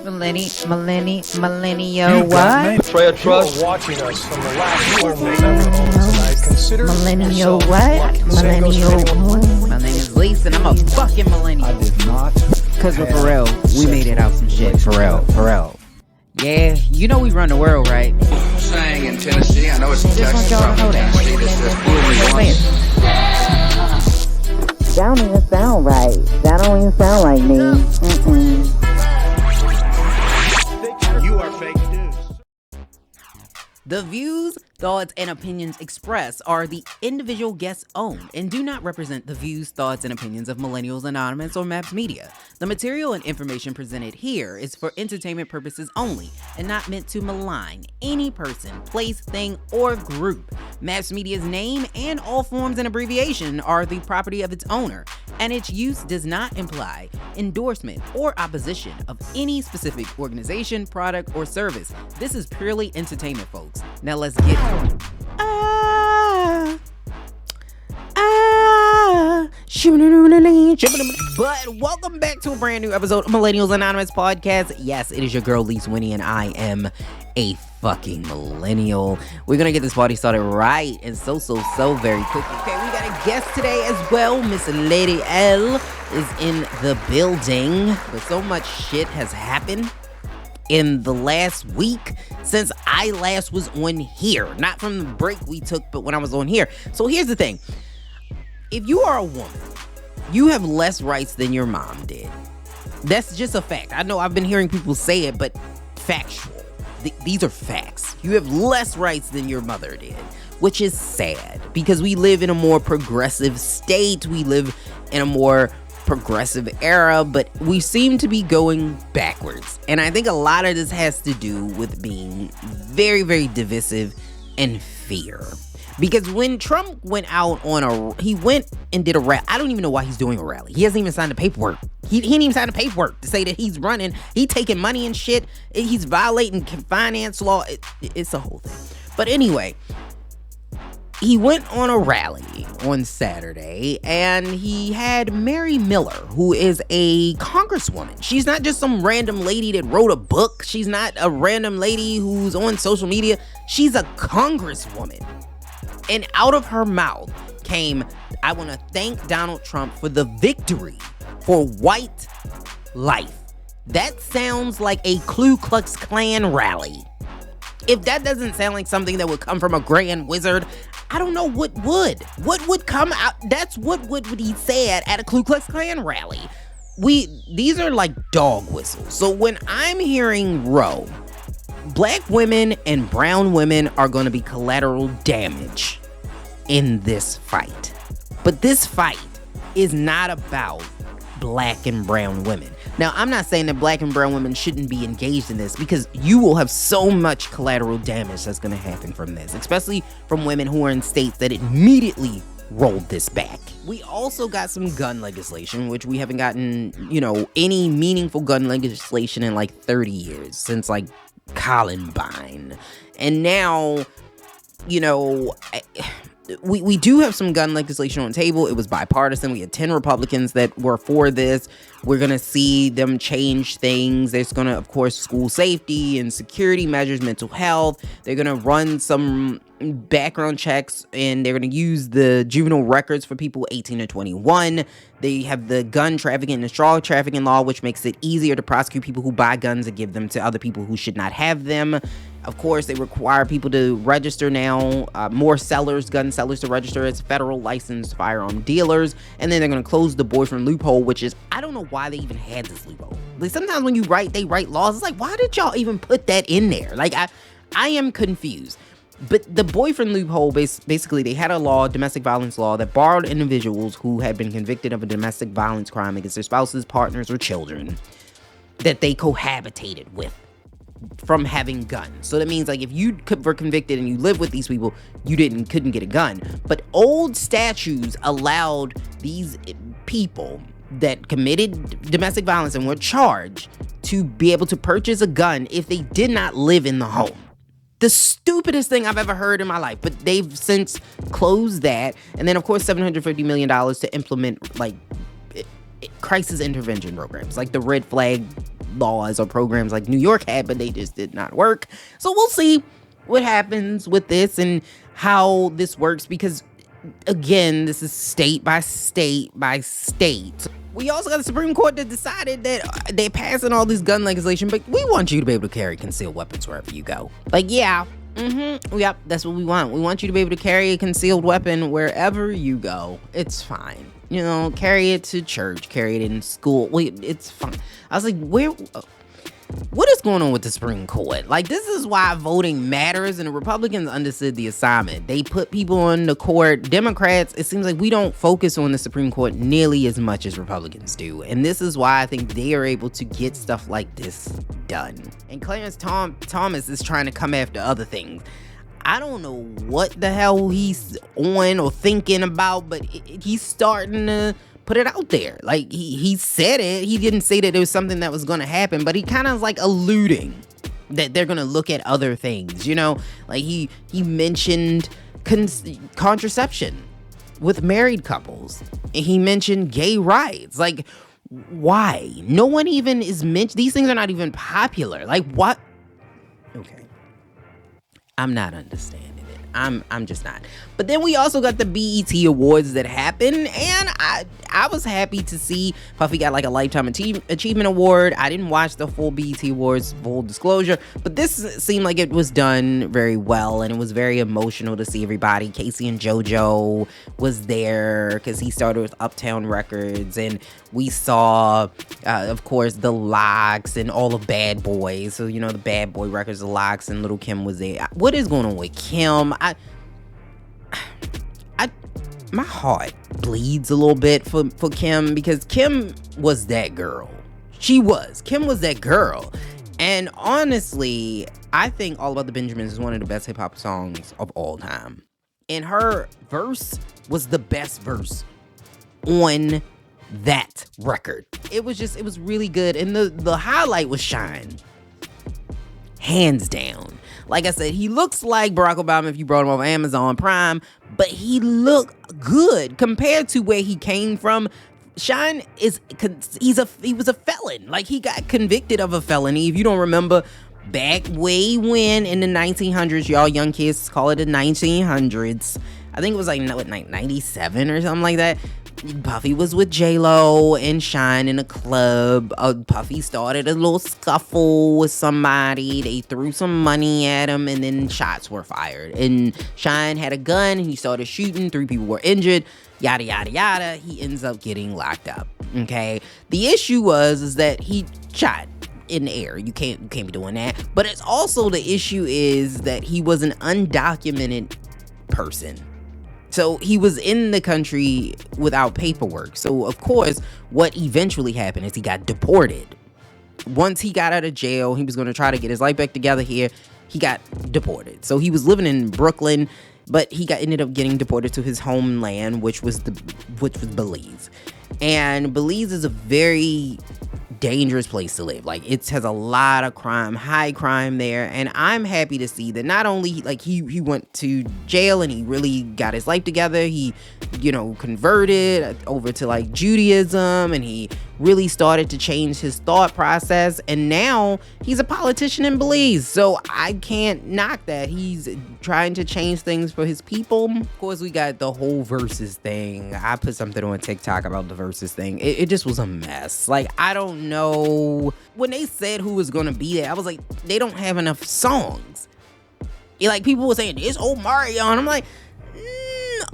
Millennial what? Betray trust. You are watching us from the last form they ever owned tonight. Consider Millennial yourself what? lucky. Same goes for anyone Millennial. My name is Lisa and I'm a fucking millennial. I did not. Cause we're for real. We made it out some shit. For real. Yeah, you know we run the world, right? Saying in Tennessee, I know it's in Just want Texas, y'all to probably know that. Tennessee, this just blew me once. That don't even sound right. That don't even sound like me. You are fake news. The views, thoughts, and opinions expressed are the individual guests' own and do not represent the views, thoughts, and opinions of Millennials Anonymous or M.A.P.S Media. The material and information presented here is for entertainment purposes only and not meant to malign any person, place, thing, or group. M.A.P.S Media's name and all forms and abbreviation are the property of its owner, and its use does not imply endorsement or opposition of any specific organization, product, or service. This is purely entertainment, folks. Now let's get it. But welcome back to a brand new episode of Millennials Anonymous Podcast. Yes, it is your girl Lisa Winnie, and I am a fucking millennial. We're gonna get this party started right and so very quickly. Okay, we got a guest today as well. Miss Lady L is in the building. But so much shit has happened in the last week since I last was on here. Not from the break we took, but when I was on here. So here's the thing. If you are a woman, you have less rights than your mom did. That's just a fact. I know I've been hearing people say it, but factual. These are facts. You have less rights than your mother did, which is sad because we live in a more progressive state. We live in a more progressive era, but we seem to be going backwards. And I think a lot of this has to do with being very divisive and fear. Because when Trump went out he went and did a rally. I don't even know why he's doing a rally. He hasn't even signed the paperwork. He didn't even sign the paperwork to say that he's running. He taking money and shit. He's violating finance law. It's a whole thing. But anyway, he went on a rally on Saturday and he had Mary Miller, who is a congresswoman. She's not just some random lady that wrote a book. She's not a random lady who's on social media. She's a congresswoman. And out of her mouth came, I want to thank Donald Trump for the victory for white life. That sounds like a Ku Klux Klan rally. If that doesn't sound like something that would come from a grand wizard, I don't know what would. What would come out? That's what would he said at a Ku Klux Klan rally. These are like dog whistles. So when I'm hearing Roe, black women and brown women are going to be collateral damage in this fight. But this fight is not about black and brown women. Now, I'm not saying that black and brown women shouldn't be engaged in this, because you will have so much collateral damage that's going to happen from this, especially from women who are in states that immediately rolled this back. We also got some gun legislation, which we haven't gotten, any meaningful gun legislation in like 30 years, since like Columbine. And now, we do have some gun legislation on the table. It was bipartisan. We had 10 Republicans that were for this. We're going to see them change things. There's going to, of course, school safety and security measures, mental health. They're going to run some background checks, and they're going to use the juvenile records for people 18 to 21. They have the gun trafficking and the straw trafficking law, which makes it easier to prosecute people who buy guns and give them to other people who should not have them. Of course, they require people to register now, more gun sellers to register as federal licensed firearm dealers. And then they're going to close the boyfriend loophole, which is, I don't know why they even had this loophole. Like, sometimes when they write laws, it's like, why did y'all even put that in there? Like, I am confused. But the boyfriend loophole, basically, they had a law, domestic violence law, that barred individuals who had been convicted of a domestic violence crime against their spouses, partners, or children that they cohabitated with from having guns. So that means, like, if you were convicted and you lived with these people, you couldn't get a gun. But old statutes allowed these people that committed domestic violence and were charged to be able to purchase a gun if they did not live in the home. The stupidest thing I've ever heard in my life, but they've since closed that. And then, of course, $750 million to implement, like, crisis intervention programs, like the red flag laws or programs like New York had, but they just did not work. So we'll see what happens with this and how this works, because again, this is state by state by state. We also got the Supreme Court that decided that they're passing all this gun legislation, but we want you to be able to carry concealed weapons wherever you go. Like, yeah, yep, that's what we want. We want you to be able to carry a concealed weapon wherever you go. It's fine. You know, carry it to church, carry it in school. It's fine. I was like, what is going on with the Supreme Court? Like, this is why voting matters, and the Republicans understood the assignment. They put people on the court. Democrats, it seems like we don't focus on the Supreme Court nearly as much as Republicans do, and this is why I think they are able to get stuff like this done. And Clarence Thomas is trying to come after other things. I don't know what the hell he's on or thinking about, but he's starting to put it out there. Like, he said it. He didn't say that it was something that was going to happen, but he kind of like alluding that they're going to look at other things, you know? Like, he mentioned contraception with married couples. And he mentioned gay rights. Like, why? No one even is mentioned. These things are not even popular. Like, what? Okay. I'm not understanding it. I'm just not. But then we also got the BET Awards that happened, and I was happy to see Puffy got like a Lifetime Achievement Award. I didn't watch the full BET Awards, full disclosure, but this seemed like it was done very well, and it was very emotional to see everybody. Casey and JoJo was there because he started with Uptown Records, and we saw, of course, the Lox and all of Bad Boys. So, you know, the Bad Boy Records, the Lox, and Little Kim was there. What is going on with Kim? My heart bleeds a little bit for Kim, because Kim was that girl. Kim was that girl. And honestly, I think All About the Benjamins is one of the best hip hop songs of all time. And her verse was the best verse on that record. It was really good. And the highlight was Shyne. Hands down. Like I said, he looks like Barack Obama if you brought him off Amazon Prime, but he looked good compared to where he came from. Shyne he was a felon. Like, he got convicted of a felony. If you don't remember, back way when in the 1900s, y'all young kids call it the 1900s. I think it was like 97 or something like that. Puffy was with J-Lo and Shyne in a club. Puffy started a little scuffle with somebody. They threw some money at him, and then shots were fired. And Shyne had a gun, and he started shooting. 3 people were injured. Yada, yada, yada. He ends up getting locked up. Okay? The issue is that he shot in the air. You can't be doing that. But it's also, the issue is that he was an undocumented person. So he was in the country without paperwork. So, of course, what eventually happened is he got deported. Once he got out of jail, he was going to try to get his life back together here. He got deported. So he was living in Brooklyn, but he ended up getting deported to his homeland, which was Belize. And Belize is a very dangerous place to live. Like, it has a lot of crime, high crime there, and I'm happy to see that not only like he went to jail and he really got his life together, he, you know, converted over to like Judaism, and he really started to change his thought process, and now he's a politician in Belize. So I can't knock that. He's trying to change things for his people. Of course, we got the whole versus thing. I put something on TikTok about the versus thing. It just was a mess. Like, I don't know. When they said who was gonna be there, I was like, they don't have enough songs. Like, people were saying, it's Omarion. I'm like,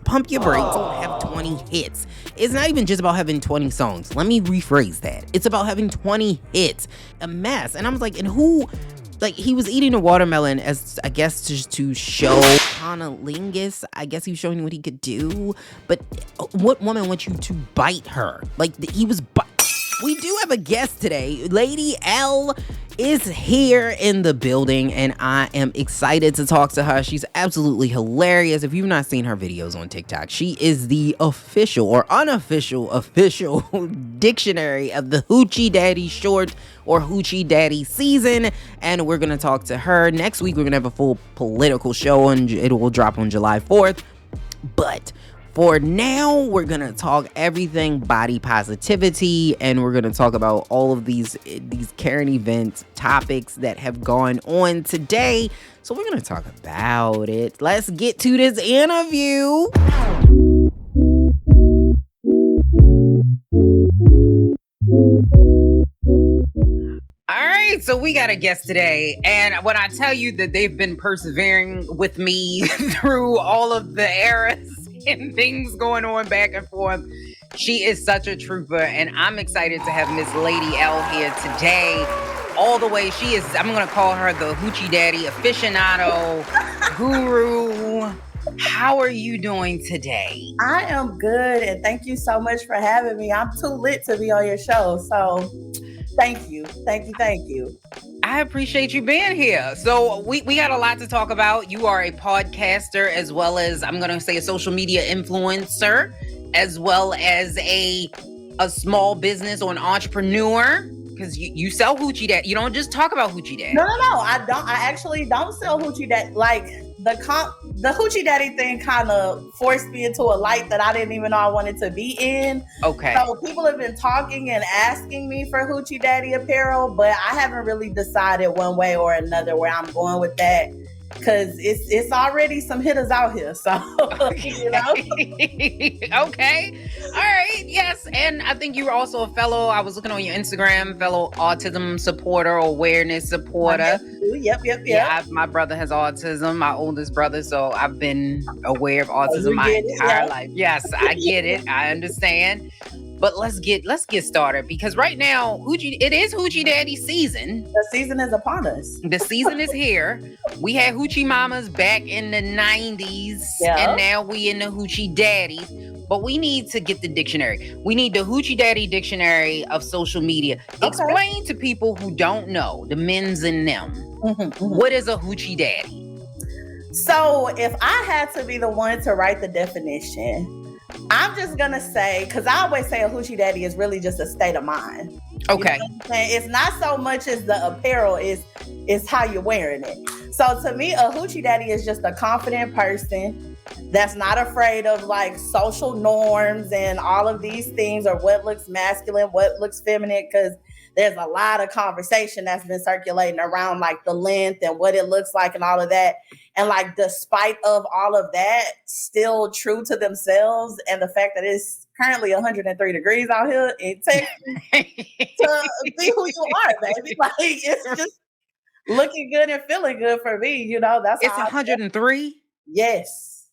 pump your brakes. Don't have 20 hits. It's not even just about having 20 songs. Let me rephrase that. It's about having 20 hits. A mess. And I was like, and who? Like, he was eating a watermelon as, I guess, just to show conolingus. I guess he was showing what he could do. But what woman wants you to bite her? Like, he was We do have a guest today. Lady L is here in the building, and I am excited to talk to her. She's absolutely hilarious. If you've not seen her videos on TikTok, she is the official or unofficial dictionary of the Hoochie Daddy short or Hoochie Daddy season, and we're gonna talk to her. Next week, we're gonna have a full political show, and it will drop on July 4th. But For now, we're going to talk everything body positivity, and we're going to talk about all of these current event topics that have gone on today. So we're going to talk about it. Let's get to this interview. All right, so we got a guest today, and when I tell you that they've been persevering with me through all of the eras and things going on back and forth, she is such a trooper, and I'm excited to have Miss Lady L here today. All the way, she is, I'm going to call her the Hoochie Daddy aficionado, guru. How are you doing today? I am good, and thank you so much for having me. I'm too lit to be on your show, so thank you. I appreciate you being here. So we got a lot to talk about. You are a podcaster as well as, I'm going to say, a social media influencer, as well as a small business or an entrepreneur, because you sell Hoochie Daddy. You don't just talk about Hoochie Daddy. No, I don't. I actually don't sell Hoochie Daddy. Like, the Hoochie Daddy thing kind of forced me into a light that I didn't even know I wanted to be in. Okay. So people have been talking and asking me for Hoochie Daddy apparel, but I haven't really decided one way or another where I'm going with that. Because it's already some hitters out here, so you know. Okay, all right, yes, and I think you were also a fellow. I was looking on your Instagram, fellow autism supporter, awareness supporter. Yep. Yeah, my brother has autism, my oldest brother, so I've been aware of autism my entire life. Yes, I get it. I understand. But let's get started, because right now, it is Hoochie Daddy season. The season is upon us. The season is here. We had Hoochie Mamas back in the 90s, yeah. And now we in the Hoochie Daddies. But we need to get the dictionary. We need the Hoochie Daddy dictionary of social media. Okay. Explain to people who don't know, the men's and them, what is a Hoochie Daddy? So if I had to be the one to write the definition, I'm just going to say, because I always say a Hoochie Daddy is really just a state of mind. Okay. You know what I'm saying? It's not so much as the apparel, is how you're wearing it. So to me, a Hoochie Daddy is just a confident person that's not afraid of like social norms and all of these things, or what looks masculine, what looks feminine, because there's a lot of conversation that's been circulating around like the length and what it looks like and all of that. And like, despite of all of that, still true to themselves, and the fact that it's currently 103 degrees out here in Texas, to be who you are, baby. Like, it's just looking good and feeling good for me. You know, that's it's 103. Yes.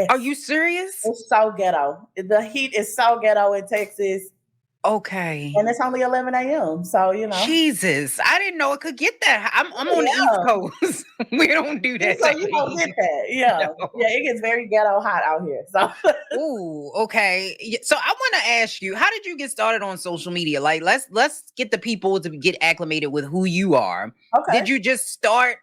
Are you serious? It's so ghetto. The heat is so ghetto in Texas. Okay. And it's only 11 a.m. So, you know. Jesus, I didn't know it could get that. I'm on the East Coast. We don't do that. So you don't get that. Yeah. No. Yeah, it gets very ghetto hot out here. So ooh, okay. So I want to ask you, how did you get started on social media? Like, let's get the people to get acclimated with who you are. Okay. Did you just start,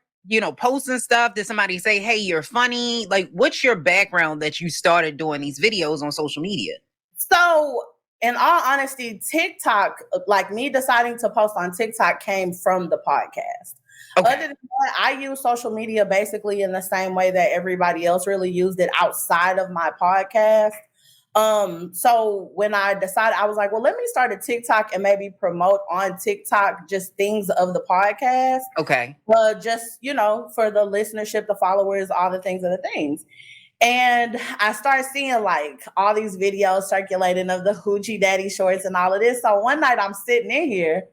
posting stuff? Did somebody say, hey, you're funny? Like, what's your background that you started doing these videos on social media? So, in all honesty, TikTok, like me deciding to post on TikTok, came from the podcast. Okay. Other than that, I use social media basically in the same way that everybody else really used it outside of my podcast. So when I decided, I was like, well, let me start a TikTok and maybe promote on TikTok just things of the podcast. Okay. Just, for the listenership, the followers, all the things of the things. And I started seeing like all these videos circulating of the Hoochie Daddy shorts and all of this. So one night I'm sitting in here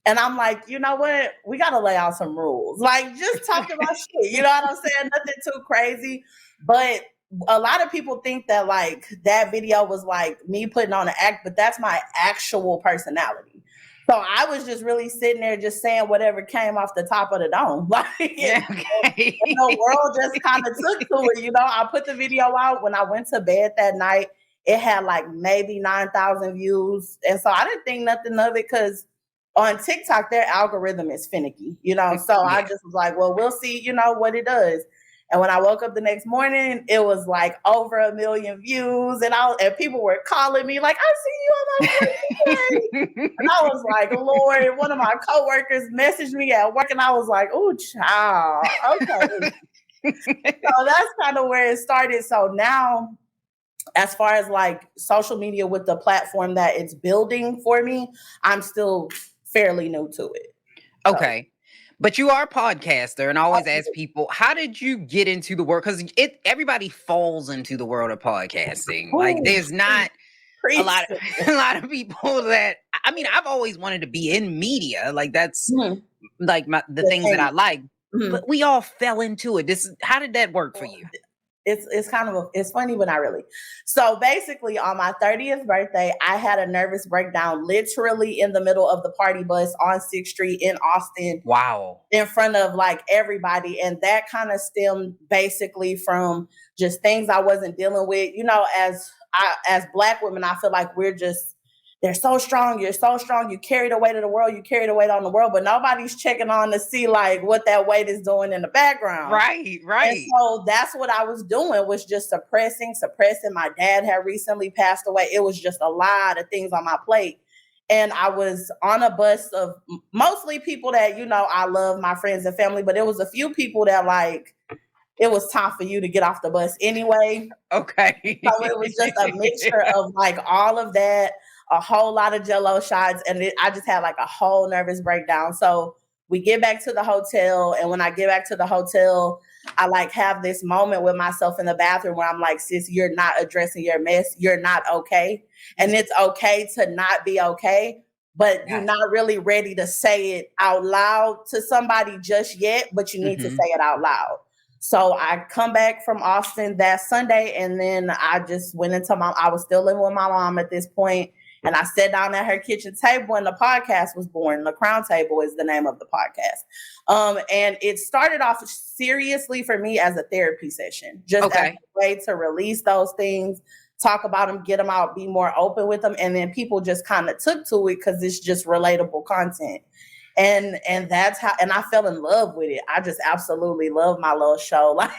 and I'm like, you know what? We got to lay out some rules. Like, just talk about shit. You know what I'm saying? Nothing too crazy. But a lot of people think that like that video was like me putting on an act, but that's my actual personality. So I was just really sitting there just saying whatever came off the top of the dome. Like, okay. The world just kind of took to it. I put the video out when I went to bed that night. It had like maybe 9,000 views. And so I didn't think nothing of it, because on TikTok, their algorithm is finicky, So I just was like, well, we'll see, what it does. And when I woke up the next morning, it was like over 1 million views. And people were calling me like, I see you on my Facebook. And I was like, Lord, one of my coworkers messaged me at work and I was like, oh, child. Okay. So that's kind of where it started. So now as far as like social media with the platform that it's building for me, I'm still fairly new to it. So, Okay. But you are a podcaster, and I always ask people, how did you get into the world? Because everybody falls into the world of podcasting. Like, ooh, there's not a preach. lot of a lot of people that, I mean, I've always wanted to be in media. Like, that's Mhm. like the The things that thing. I like. Mhm. But we all fell into it. How did that work for you? It's kind of it's funny, but not really. So basically, on my 30th birthday, I had a nervous breakdown, literally in the middle of the party bus on 6th Street in Austin, Wow. in front of like everybody, and that kind of stemmed basically from just things I wasn't dealing with. You know, as Black women, I feel like they're so strong. You're so strong. You carry the weight of the world. You carry the weight on the world, but nobody's checking on to see like what that weight is doing in the background. Right, And right. so that's what I was doing, was just suppressing. My dad had recently passed away. It was just a lot of things on my plate. And I was on a bus of mostly people that, you know, I love, my friends and family, but it was a few people that like, it was time for you to get off the bus anyway. Okay. So it was just a mixture of like all of that, a whole lot of Jello shots, and I just had like a whole nervous breakdown. So we get back to the hotel, and when I get back to the hotel, I like have this moment with myself in the bathroom where I'm like, sis, you're not addressing your mess. You're not okay. And it's okay to not be okay, but you're not really ready to say it out loud to somebody just yet, but you need to say it out loud. So I come back from Austin that Sunday, and then I just went into I was still living with my mom at this point, and I sat down at her kitchen table, and the podcast was born. The Crown Table is the name of the podcast. And it started off seriously for me as a therapy session, just as a way to release those things, talk about them, get them out, be more open with them. And then people just kind of took to it because it's just relatable content. And that's how, and I fell in love with it. I just absolutely love my little show. Like,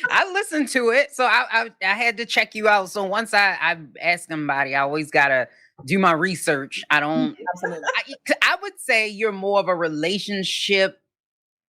I listened to it, so I had to check you out. So once I ask somebody, I always gotta do my research. I don't. absolutely. I would say you're more of a relationship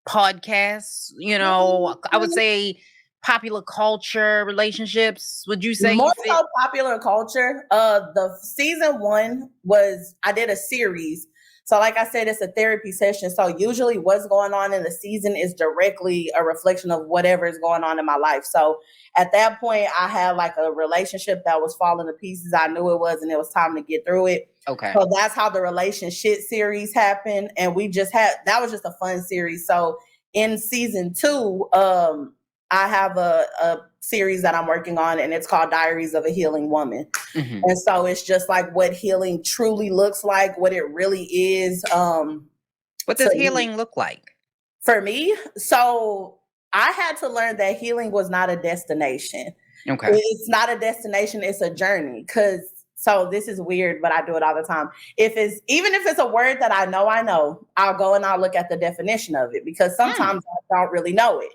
podcast. You know, I would say popular culture, relationships. Would you say More you fit? so popular culture. The season 1 was, I did a series. So like I said, it's a therapy session. So usually what's going on in the season is directly a reflection of whatever is going on in my life. So at that point, I had like a relationship that was falling to pieces. I knew it was, and it was time to get through it. Okay. So that's how the relationship series happened. And we just that was just a fun series. So in season 2, I have a series that I'm working on, and it's called Diaries of a Healing Woman. Mm-hmm. And so it's just like what healing truly looks like, what it really is. What does healing look like? For me? So I had to learn that healing was not a destination. Okay. It's not a destination, it's a journey. So this is weird, but I do it all the time. Even if it's a word that I know, I'll go and I'll look at the definition of it, because sometimes I don't really know it.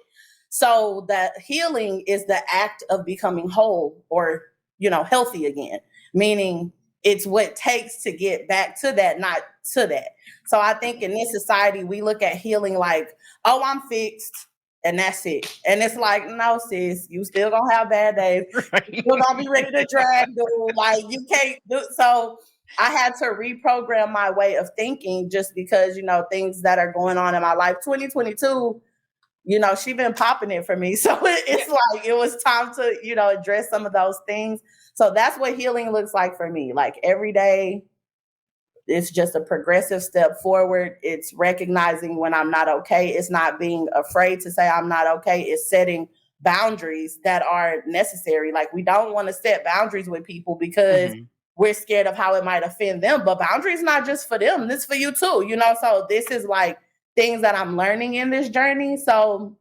So that healing is the act of becoming whole, or, you know, healthy again, meaning it's what it takes to get back to that, not to that. So I think in this society, we look at healing like, oh, I'm fixed, and that's it. And it's like, no, sis, you still gonna have bad days. Right. You're gonna be ready to drag, dude. Like, you can't do so. I had to reprogram my way of thinking, just because, you know, things that are going on in my life. 2022, you know, she been popping it for me. So it's like, it was time to, you know, address some of those things. So that's what healing looks like for me. Like, every day, it's just a progressive step forward. It's recognizing when I'm not okay. It's not being afraid to say I'm not okay. It's setting boundaries that are necessary. Like, we don't want to set boundaries with people because we're scared of how it might offend them. But boundaries not just for them, it's for you too, you know? So this is like things that I'm learning in this journey. So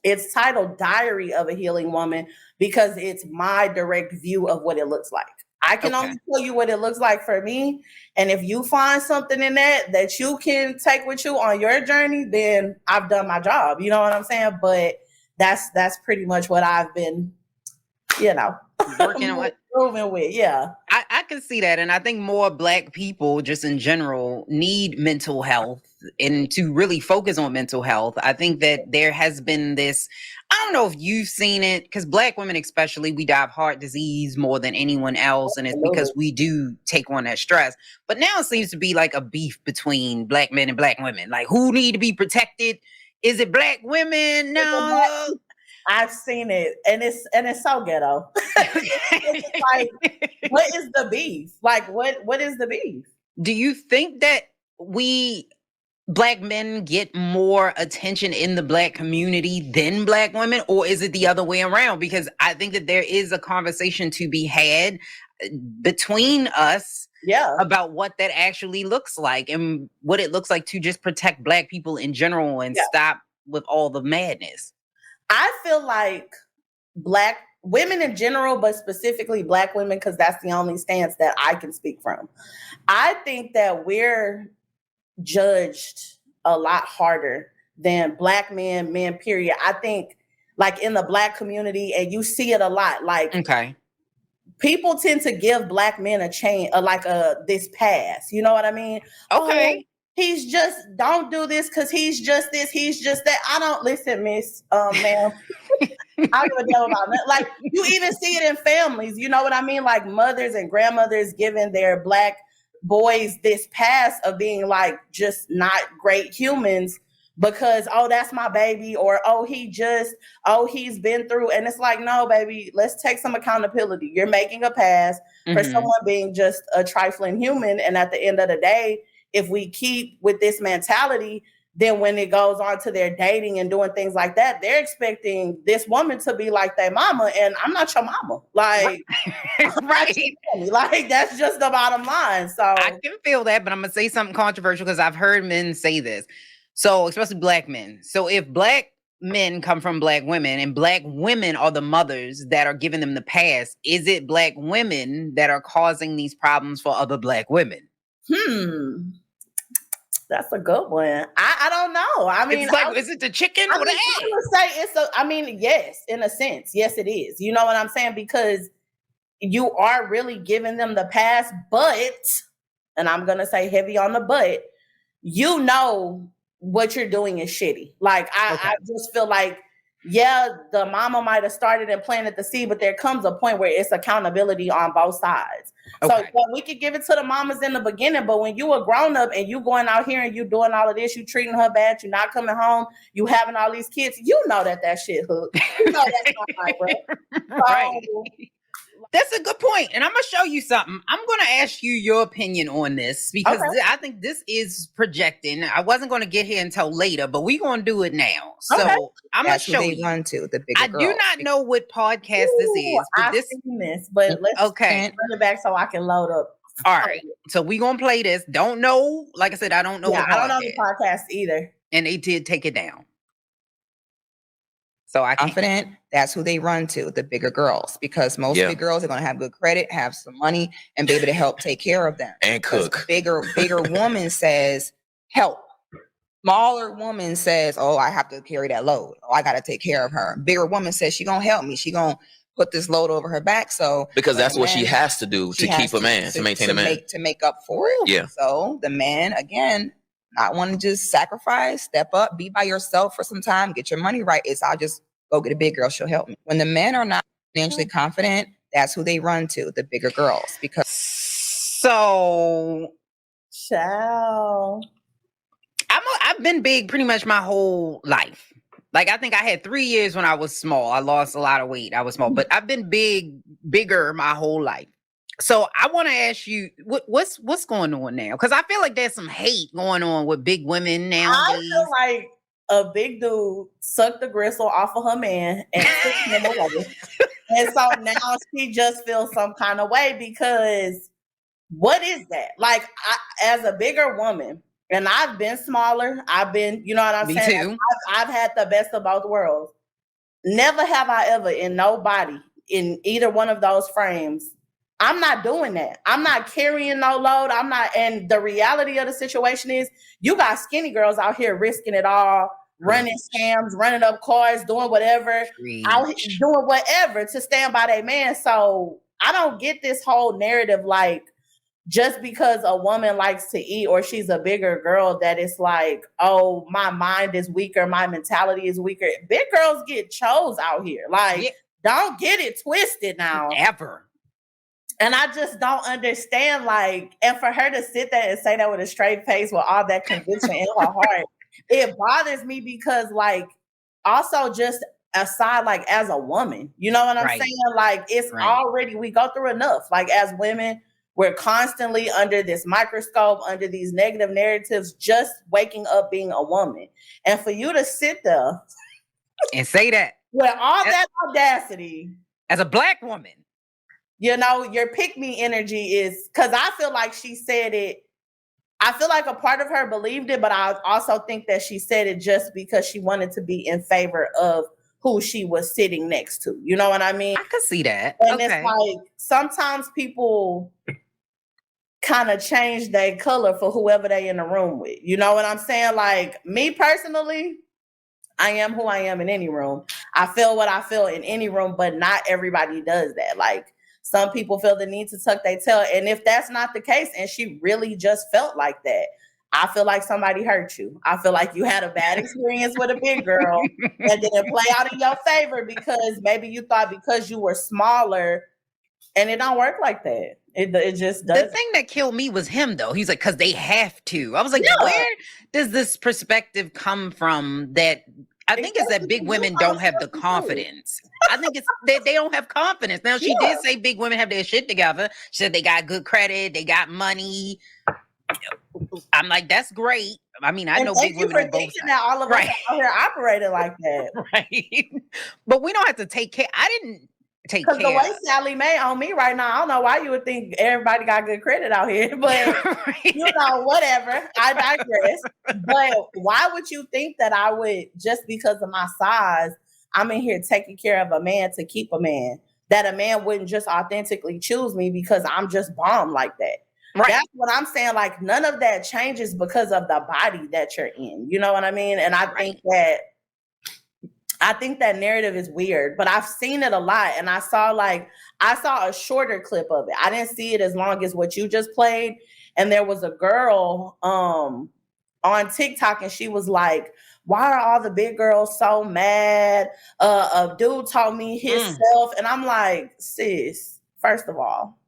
it's titled Diary of a Healing Woman because it's my direct view of what it looks like. I can only tell you what it looks like for me. And if you find something in that you can take with you on your journey, then I've done my job. You know what I'm saying? But that's pretty much what I've been, you know, working on it. Moving with. Yeah. I can see that. And I think more Black people just in general need mental health and to really focus on mental health. I think that there has been this, I don't know if you've seen it, because Black women especially, we die of heart disease more than anyone else, and it's because we do take on that stress. But now it seems to be like a beef between Black men and Black women. Like, who need to be protected? Is it Black women? No. I've seen it, and it's so ghetto. It's like, what is the beef? Like, what is the beef? Do you think that Black men get more attention in the Black community than Black women, or is it the other way around? Because I think that there is a conversation to be had between us about what that actually looks like and what it looks like to just protect Black people in general and stop with all the madness. I feel like Black women in general, but specifically Black women, because that's the only stance that I can speak from. I think that we're judged a lot harder than Black men, period. I think like in the Black community, and you see it a lot, like people tend to give Black men this pass. You know what I mean? Okay. He's just, don't do this because he's just this, he's just that. I don't listen, miss, ma'am. I don't know about that. Like, you even see it in families. You know what I mean? Like mothers and grandmothers giving their Black boys this pass of being like just not great humans because, oh, that's my baby, or he's been through. And it's like, no, baby, let's take some accountability. You're making a pass for someone being just a trifling human. And at the end of the day, if we keep with this mentality, then when it goes on to their dating and doing things like that, they're expecting this woman to be like their mama, and I'm not your mama. Like, like that's just the bottom line. So I can feel that, but I'm gonna say something controversial because I've heard men say this. So especially Black men. So if Black men come from Black women and Black women are the mothers that are giving them the pass, is it Black women that are causing these problems for other Black women? That's a good one. I don't know. I mean, it's like, is it the chicken or the egg? I would say yes, in a sense. Yes, it is. You know what I'm saying? Because you are really giving them the pass, but, and I'm going to say heavy on the but, you know what you're doing is shitty. Like, I just feel like, the mama might have started and planted the seed, but there comes a point where it's accountability on both sides. So we could give it to the mamas in the beginning, but when you a grown up and you going out here and you doing all of this, you treating her bad, you not coming home, you having all these kids, you know that shit hook. You know that's not right, bro. Right. That's a good point. And I'm going to show you something. I'm going to ask you your opinion on this because I think this is projecting. I wasn't going to get here until later, but we're going to do it now. So I'm going to show you. Run to the bigger I do not know what podcast this is. I've seen this, but let's run it back so I can load up. All right. So we're going to play this. Don't know. Like I said, I don't know. I don't know the podcast either. And they did take it down. So I confident that's who they run to, the bigger girls, because most big girls are going to have good credit, have some money, and be able to help take care of them. And cook. Bigger woman says help. Smaller woman says, oh, I have to carry that load. Oh, I got to take care of her. Bigger woman says she going to help me. She going to put this load over her back. So because that's what she has to do to keep a man, to maintain a man. To make up for it. Yeah. So the man, again, not want to just sacrifice, step up, be by yourself for some time, get your money right. I'll just go get a big girl, she'll help me. When the men are not financially confident, that's who they run to, the bigger girls. Because I've been big pretty much my whole life. Like, I think I had 3 years when I was small. I lost a lot of weight. I was small, but I've been bigger my whole life. So I want to ask you, what's going on now? Because I feel like there's some hate going on with big women nowadays. I feel like a big dude sucked the gristle off of her man and took him away. And so now she just feels some kind of way because what is that? Like, as a bigger woman, and I've been smaller, you know what I'm saying? Too. I've had the best of both worlds. Never have I ever in nobody in either one of those frames. I'm not doing that. I'm not carrying no load. I'm not. And the reality of the situation is you got skinny girls out here risking it all, running scams, running up cars, doing whatever, doing whatever to stand by their man. So I don't get this whole narrative like just because a woman likes to eat or she's a bigger girl, that it's like, oh, my mind is weaker, my mentality is weaker. Big girls get chose out here. Like, don't get it twisted now. Ever. And I just don't understand, like, and for her to sit there and say that with a straight face with all that conviction in her heart, it bothers me because, like, also just aside, like, as a woman, you know what I'm saying? Like, it's already, we go through enough. Like, as women, we're constantly under this microscope, under these negative narratives, just waking up being a woman. And for you to sit there and say that with all that audacity as a Black woman, you know, your pick me energy is, because I feel like she said it. I feel like a part of her believed it, but I also think that she said it just because she wanted to be in favor of who she was sitting next to. You know what I mean? I could see that. And it's like, sometimes people kind of change their color for whoever they in the room with. You know what I'm saying? Like, me personally, I am who I am in any room. I feel what I feel in any room, but not everybody does that. Like, some people feel the need to tuck their tail. And if that's not the case, and she really just felt like that, I feel like somebody hurt you. I feel like you had a bad experience with a big girl and didn't play out in your favor because maybe you thought because you were smaller, and it don't work like that. It just doesn't. The thing that killed me was him, though. He's like, because they have to. I was like, where does this perspective come from that I think it's that big women don't have the confidence. I think it's that they don't have confidence. Now, she did say big women have their shit together. She said they got good credit, they got money. I'm like, that's great. I mean, I know big women on both sides. That all of us out here operated like that. Right. But we don't have to take care. I didn't take care. Because the way Sally Mae on me right now, I don't know why you would think everybody got good credit out here, but you know, whatever. I digress. But why would you think that I would, just because of my size, I'm in here taking care of a man to keep a man, that a man wouldn't just authentically choose me because I'm just bomb like that? Right. That's what I'm saying. Like, none of that changes because of the body that you're in. You know what I mean? And I think that narrative is weird, but I've seen it a lot. And I saw a shorter clip of it. I didn't see it as long as what you just played. And there was a girl on TikTok, and she was like, why are all the big girls so mad? A dude told me himself. And I'm like, sis, first of all,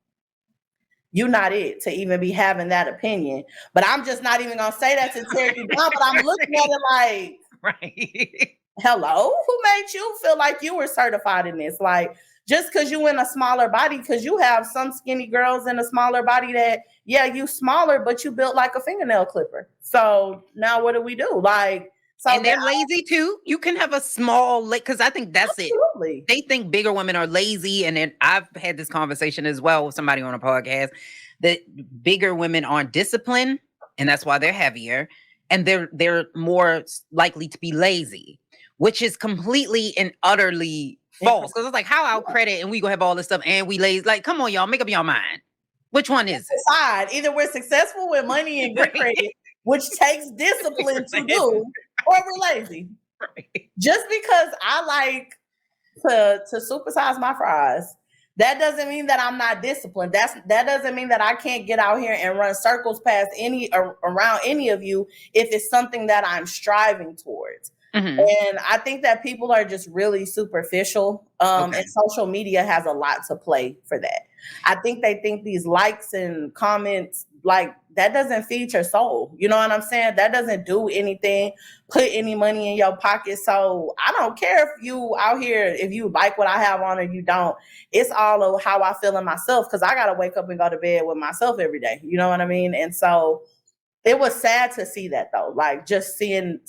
you're not it to even be having that opinion. But I'm just not even going to say that to tear you down. But I'm looking at it like, right. Hello? Who made you feel like you were certified in this? Like, just because you in a smaller body, because you have some skinny girls in a smaller body that, yeah, you smaller, but you built like a fingernail clipper. So now what do we do? Like, so and they're lazy too. You can have a small, because I think that's absolutely. They think bigger women are lazy. And then I've had this conversation as well with somebody on a podcast that bigger women aren't disciplined, and that's why they're heavier, and they're more likely to be lazy, which is completely and utterly false. Because it's like, how I'll credit and we go have all this stuff and we lazy. Like, come on, y'all, make up your mind. Which one is it? Decide. Either we're successful with money and good credit, which takes discipline to do, or we're lazy. Right. Just because I like to supersize my fries, that doesn't mean that I'm not disciplined. That doesn't mean that I can't get out here and run circles past around any of you if it's something that I'm striving towards. Mm-hmm. And I think that people are just really superficial. And social media has a lot to play for that. I think they think these likes and comments, like, that doesn't feed your soul. You know what I'm saying? That doesn't do anything, put any money in your pocket. So I don't care if you out here, if you like what I have on or you don't. It's all of how I feel in myself, because I got to wake up and go to bed with myself every day. You know what I mean? And so it was sad to see that, though. Like, just seeing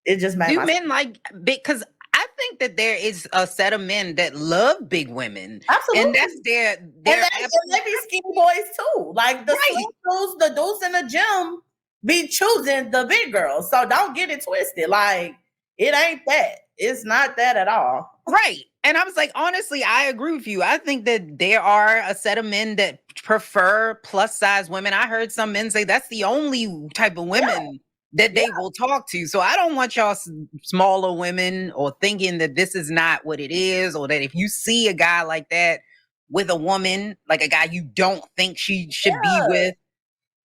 it just made do men like big? Because I think that there is a set of men that love big women. Absolutely. And that's their and they be skinny boys too. Like, the dudes in the gym be choosing the big girls. So don't get it twisted. Like, it ain't that. It's not that at all. Right. And I was like, honestly, I agree with you. I think that there are a set of men that prefer plus size women. I heard some men say that's the only type of women that they will talk to. So I don't want y'all smaller women or thinking that this is not what it is, or that if you see a guy like that, with a woman, like a guy you don't think she should be with,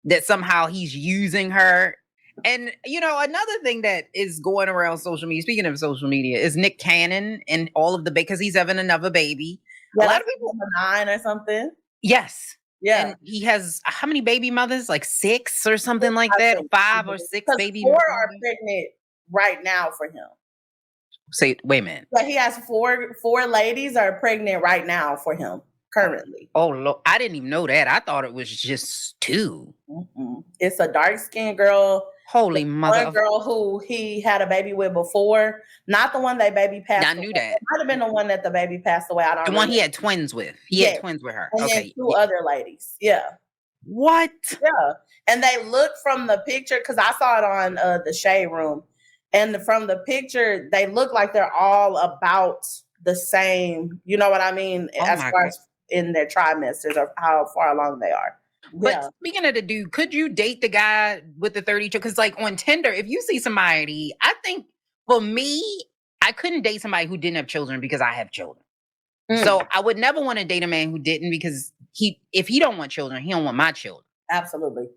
that somehow he's using her. And, you know, another thing that is going around social media, speaking of social media, is Nick Cannon and all of the, because he's having another baby. Yeah, a lot of people, 9 or something. Yes. Yeah. And he has how many baby mothers? Like 6 or something like that? 5 or 6 baby 4 mothers? are pregnant right now for him. Say, wait a minute. But he has 4 ladies are pregnant right now for him currently. Oh, Lord. I didn't even know that. I thought it was just 2. Mm-mm. It's a dark-skinned girl. Holy mother. One girl who he had a baby with before, not the one that baby passed away. I knew that. It might have been the one that the baby passed away. I don't know. The one he had twins with. He had twins with her. And okay. then 2 other ladies. Yeah. What? Yeah. And they look from the picture, because I saw it on the Shade Room. And from the picture, they look like they're all about the same, you know what I mean? As far as in their trimesters or how far along they are. But speaking of the dude, could you date the guy with the 32? Because like on Tinder, if you see somebody, I think for me, I couldn't date somebody who didn't have children because I have children. So I would never want to date a man who didn't, because if he don't want children, he don't want my children. Absolutely.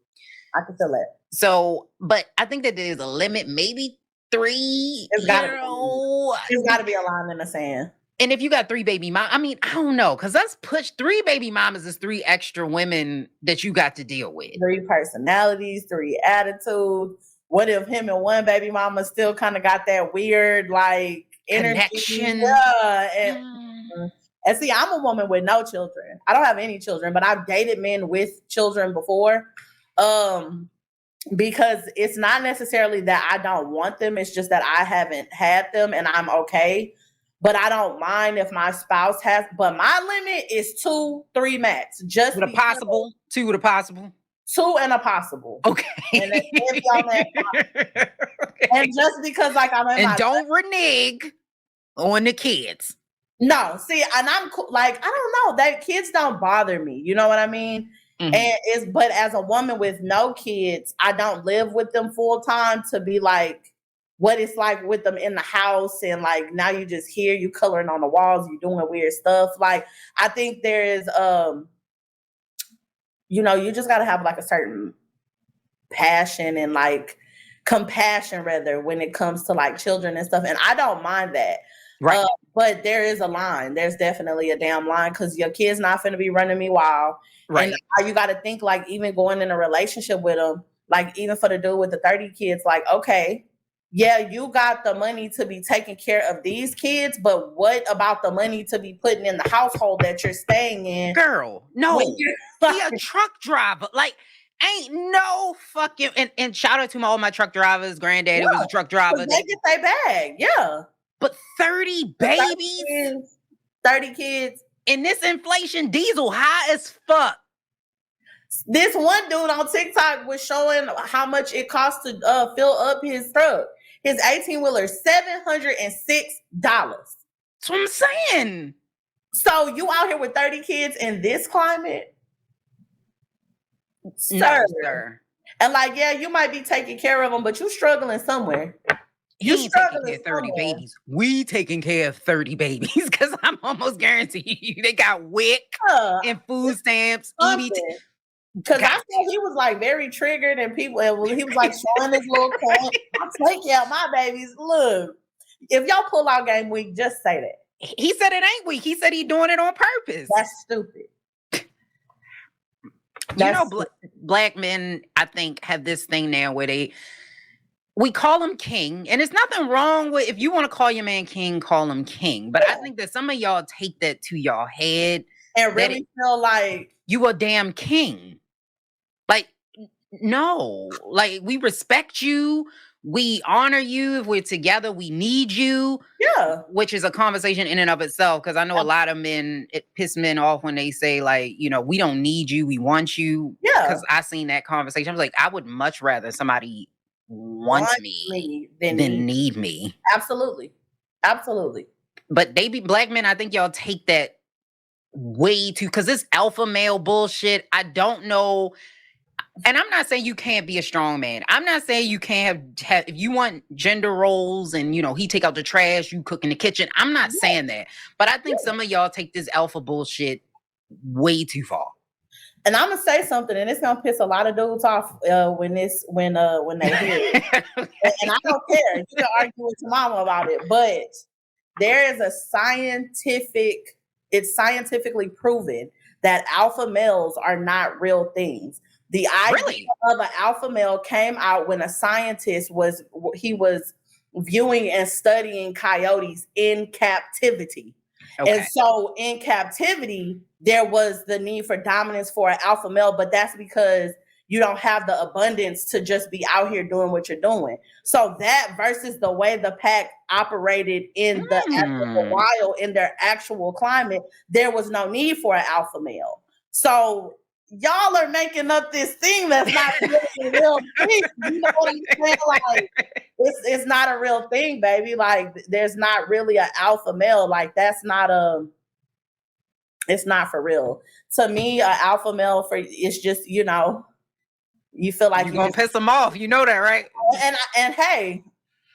I can feel that. So, but I think that there's a limit, maybe 3. It's got to be a line in the sand. And if you got 3 baby moms, I mean, I don't know, because that's 3 baby mamas is 3 extra women that you got to deal with. 3 personalities, 3 attitudes. What if him and one baby mama still kind of got that weird like energy? Connection? Yeah. And see, I'm a woman with no children. I don't have any children, but I've dated men with children before. Because it's not necessarily that I don't want them. It's just that I haven't had them and I'm okay. But I don't mind if my spouse has, but my limit is 2, 3 max. Just with a possible, 2 with a possible. 2 and a possible. Okay. And, and just because like I'm in and don't renege on the kids. No, see, and I'm like, I don't know, that kids don't bother me. You know what I mean? Mm-hmm. But as a woman with no kids, I don't live with them full time to be like what it's like with them in the house. And like, now you just hear you coloring on the walls, you doing weird stuff. Like, I think there is, you know, you just got to have like a certain passion and like compassion rather when it comes to like children and stuff. And I don't mind that. Right. But there is a line. There's definitely a damn line, because your kid's not finna be running me wild. Right. And you got to think like even going in a relationship with them, like even for the dude with the 30 kids, like, okay, yeah, you got the money to be taking care of these kids, but what about the money to be putting in the household that you're staying in? Girl, no. He a truck driver. Like, ain't no fucking, and shout out to all my truck drivers. Granddaddy was a truck driver. They get their bag, yeah. But 30 babies? 30 kids. And this inflation, diesel high as fuck. This one dude on TikTok was showing how much it costs to fill up his truck. His 18-wheeler, $706. That's what I'm saying. So you out here with 30 kids in this climate? No, sir. And like, yeah, you might be taking care of them, but you struggling somewhere. You taking care of 30 babies. We taking care of 30 babies, because I'm almost guaranteed you they got WIC and food stamps, EBT. Because I thought he was like very triggered, and he was like showing his little coin. I'll take care of my babies. Look, if y'all pull out game week, just say that. He said it ain't weak. He said he doing it on purpose. That's stupid. Black men, I think, have this thing now where we call him king, and it's nothing wrong with, if you want to call your man king, call him king. But I think that some of y'all take that to your head and really feel like you a damn king. Like, no, like, we respect you. We honor you. If we're together, we need you. Yeah. Which is a conversation in and of itself. Because I know a lot of men, it piss men off when they say, like, you know, we don't need you. We want you. Yeah. Because I seen that conversation. I was like, I would much rather somebody want me than need me. Absolutely. Absolutely. But black men, I think y'all take that way too, because this alpha male bullshit, I don't know. And I'm not saying you can't be a strong man. I'm not saying you can't have if you want gender roles and, you know, he take out the trash, you cook in the kitchen. I'm not saying that. But I think some of y'all take this alpha bullshit way too far. And I'm gonna say something, and it's gonna piss a lot of dudes off when they hear it. And I don't care. You can argue with your mama about it, but there is it's scientifically proven that alpha males are not real things. The idea of an alpha male came out when a scientist was viewing and studying coyotes in captivity. Okay. And so in captivity, there was the need for dominance for an alpha male, but that's because you don't have the abundance to just be out here doing what you're doing. So that versus the way the pack operated in the wild, in their actual climate, there was no need for an alpha male. So y'all are making up this thing that's not really a real thing. You know what I'm saying? Like, it's not a real thing, baby. Like, there's not really an alpha male. Like, that's not it's not for real. To me, an alpha male it's just, you know, you feel like you're gonna piss them off. You know that, right? And hey,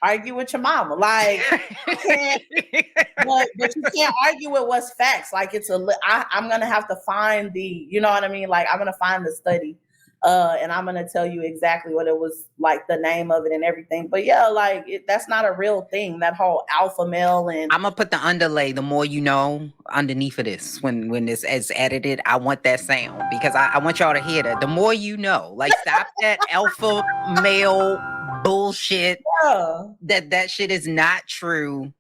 argue with your mama. Like, but you can't argue with what's facts. Like, I'm gonna have to find you know what I mean? Like, I'm gonna find the study, and I'm gonna tell you exactly what it was, like the name of it and everything. But yeah, like that's not a real thing. That whole alpha male. And I'm gonna put the underlay, the more you know, underneath of this when this is edited. I want that sound because I want y'all to hear that. The more you know, like stop that alpha male bullshit. Yeah. That shit is not true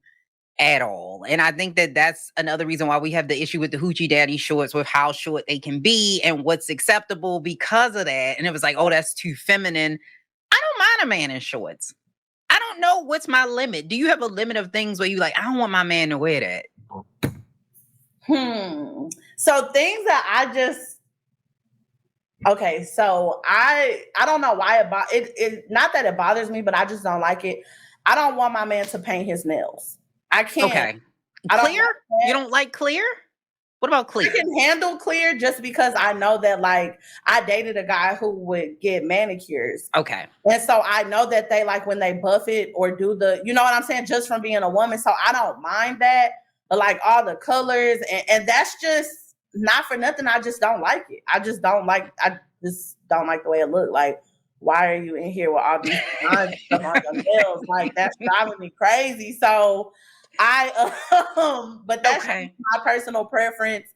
at all. And I think that's another reason why we have the issue with the hoochie daddy shorts, with how short they can be and what's acceptable because of that. And it was like, oh, that's too feminine. I don't mind a man in shorts. I don't know what's my limit. Do you have a limit of things where you like, I don't want my man to wear that? So things that I just, okay, so I don't know why it not that it bothers me, but I just don't like it. I don't want my man to paint his nails. I can't. Okay. Clear? You don't like clear? What about clear? I can handle clear just because I know that, like, I dated a guy who would get manicures. Okay. And so I know that they, like, when they buff it or do you know what I'm saying? Just from being a woman. So I don't mind that. But like all the colors and that's just not for nothing. I just don't like it. I just don't like the way it looked. Like, why are you in here with all these stuff on your nails? Like, that's driving me crazy. So but that's my personal preference.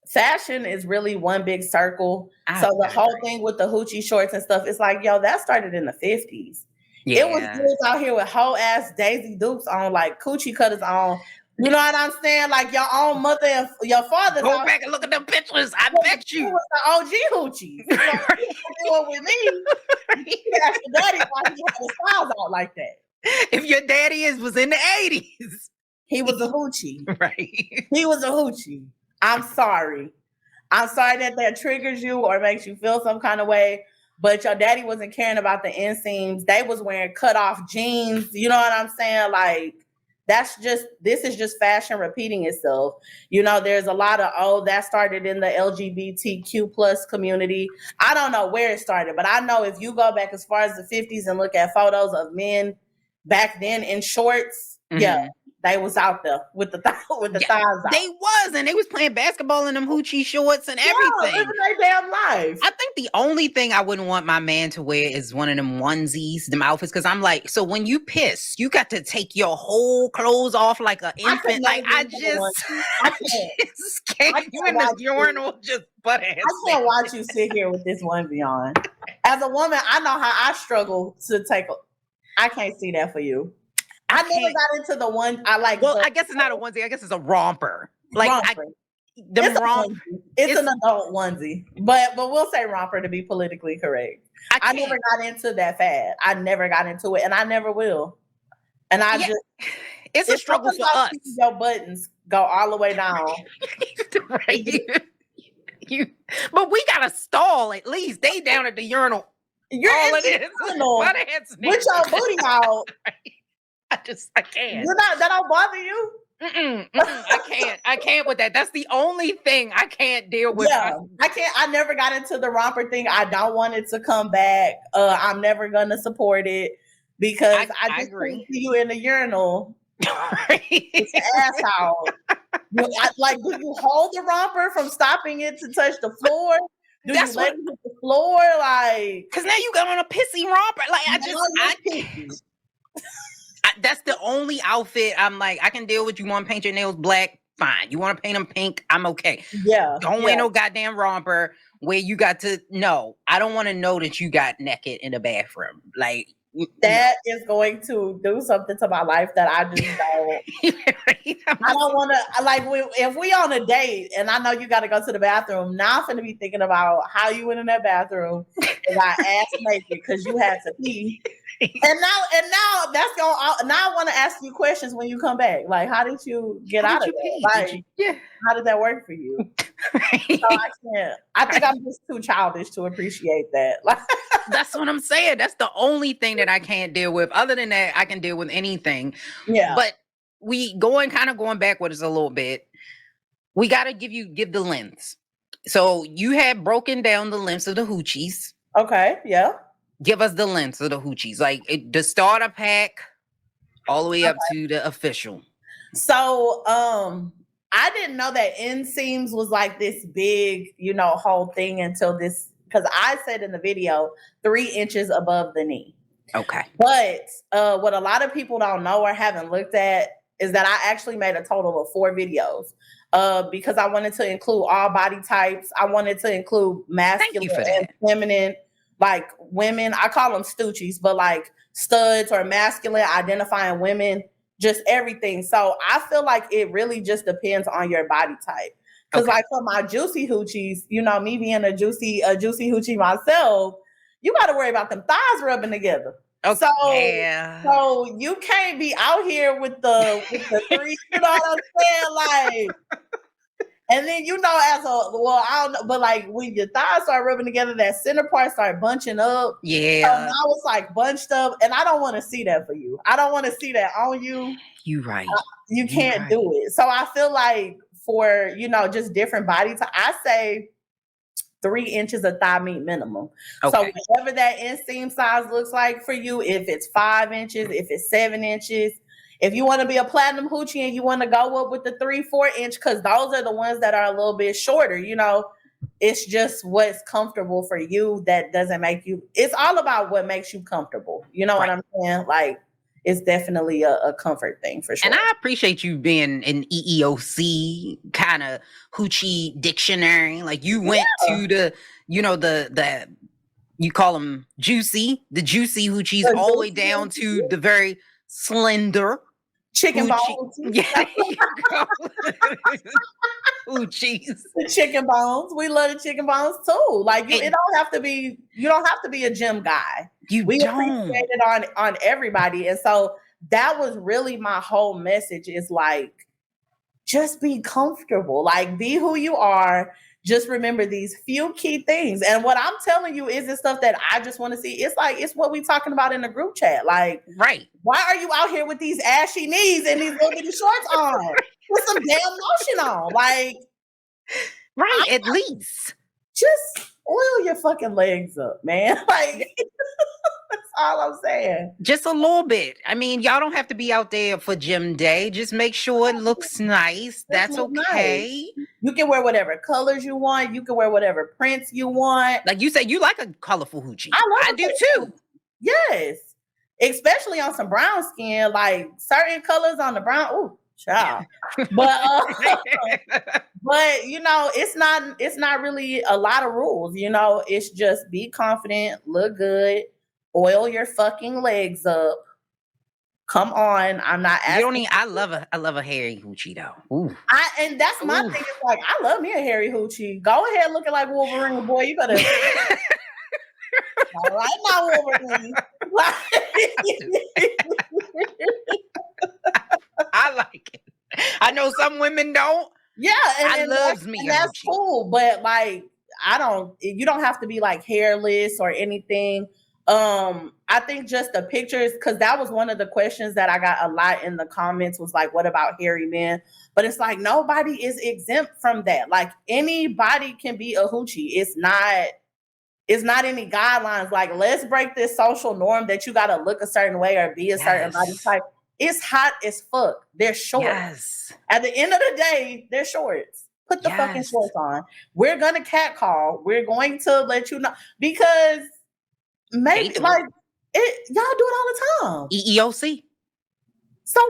Fashion is really one big circle. So the whole thing with the hoochie shorts and stuff, it's like, yo, that started in the 50s. Yeah. It was dudes out here with whole ass Daisy Dukes on, like coochie cutters on. You know what I'm saying? Like your own mother and your father. Go back and look at them pictures. I bet you. It was the OG hoochies. You know, doing with me. You ask your daddy why he had his styles out like that. If your daddy was in the 80s. He was a hoochie. Right. He was a hoochie. I'm sorry. I'm sorry that triggers you or makes you feel some kind of way. But your daddy wasn't caring about the inseams. They was wearing cut off jeans. You know what I'm saying? Like, this is just fashion repeating itself. You know, there's a lot of, that started in the LGBTQ plus community. I don't know where it started, but I know if you go back as far as the 50s and look at photos of men back then in shorts, yeah, they was out there with the thighs out. They was, and they was playing basketball in them hoochie shorts and everything. Living their damn life. I think the only thing I wouldn't want my man to wear is one of them onesies, them outfits, because I'm like, so when you piss, you got to take your whole clothes off like an infant. Like, I just can't. You in the urinal just butt ass. I can't watch you sit here with this onesie on. As a woman, I know how I struggle to take. I can't see that for you. I never got into the one I like. Well, I guess it's not a onesie. I guess it's a romper. Like romper. It's an adult onesie, but we'll say romper to be politically correct. I never got into that fad. I never got into it, and I never will. And it's a struggle for us. Your buttons go all the way down. Right. But we got to stall at least. They down at the urinal. You're all in the urinal with your booty out. I can't. That don't bother you? I can't with that. That's the only thing I can't deal with. Yeah, I can't. I never got into the romper thing. I don't want it to come back. I'm never gonna support it because I just agree. See you in the urinal. It's an asshole. Like, do you hold the romper from stopping it to touch the floor? Do you let it hit the floor? Like, because now you got on a pissy romper. Like, that's the only outfit I'm like, I can deal with. You want to paint your nails black? Fine. You want to paint them pink? I'm okay. Yeah. Don't wear no goddamn romper where you got to. No, I don't want to know that you got naked in the bathroom. Like, that is going to do something to my life that I just don't. I don't want to. Like, if we on a date and I know you got to go to the bathroom, now I'm gonna be thinking about how you went in that bathroom and got ass naked because you had to pee. And now that's going. Now I want to ask you questions when you come back. Like, how did you get out of it? Like, how did that work for you? So I can't. I think I'm just too childish to appreciate that. Like, that's what I'm saying. That's the only thing that I can't deal with. Other than that, I can deal with anything. Yeah. But we going backwards a little bit. We got to give the lengths. So you had broken down the lengths of the hoochies. Okay. Yeah. Give us the lengths of the hoochies, like the starter pack, all the way up to the official. So, I didn't know that inseams was like this big, whole thing until this, because I said in the video 3 inches above the knee. Okay. But what a lot of people don't know or haven't looked at is that I actually made a total of 4 videos because I wanted to include all body types. I wanted to include masculine and feminine. Like women, I call them stoochies, but like studs or masculine identifying women, just everything. So I feel like it really just depends on your body type. Because like for my juicy hoochies, me being a juicy hoochie myself, you got to worry about them thighs rubbing together. Okay. So you can't be out here with the 3, you know what I'm saying? Like, and then I don't know, but like when your thighs start rubbing together, that center part start bunching up. Yeah. So now it's like bunched up, and I don't want to see that for you. I don't want to see that on you. You right. You can't do it. So I feel like for just different body types, I say 3 inches of thigh meat minimum. Okay. So whatever that inseam size looks like for you, if it's 5 inches, if it's 7 inches. If you want to be a platinum hoochie and you want to go up with the 3-4 inch, because those are the ones that are a little bit shorter, it's just what's comfortable for you. That doesn't make you, it's all about what makes you comfortable. You know what I'm saying? Like, it's definitely a comfort thing for sure. And I appreciate you being an EEOC kind of hoochie dictionary. Like you went to the, the you call them the juicy hoochies, all the way down to the very slender chicken bones. Yeah, hoochies. The chicken bones. We love the chicken bones too. Like you don't have to be a gym guy. We appreciate it on everybody. And so that was really my whole message, is like, just be comfortable. Like, be who you are. Just remember these few key things. And what I'm telling you is the stuff that I just want to see. It's like, it's what we talking about in the group chat. Like, why are you out here with these ashy knees and these little bitty shorts on? With some damn lotion on. Like, at least. Just oil your fucking legs up, man. Like, that's all I'm saying. Just a little bit. I mean, y'all don't have to be out there for gym day. Just make sure it looks nice. That's okay. Nice. You can wear whatever colors you want. You can wear whatever prints you want. Like you said, you like a colorful hoochie. I do too. Yes. Especially on some brown skin, like certain colors on the brown. Ooh, child. But it's not really a lot of rules, it's just be confident, look good, oil your fucking legs up. Come on, I'm not asking. I love a hairy hoochie though. Ooh. And that's my thing. Is like, I love me a hairy hoochie. Go ahead, looking like Wolverine, boy. You better. All right, now Wolverine. I like it. I know some women don't. Yeah, and that's cool. But like, you don't have to be like hairless or anything. I think just the pictures, because that was one of the questions that I got a lot in the comments, was like, what about hairy men? But it's like, nobody is exempt from that. Like, anybody can be a hoochie. It's not any guidelines. Like, let's break this social norm that you got to look a certain way or be a certain body type. It's hot as fuck. They're shorts. Yes. At the end of the day, they're shorts. Put the fucking shorts on. We're gonna catcall. We're going to let you know because maybe like it. Y'all do it all the time. EEOC. So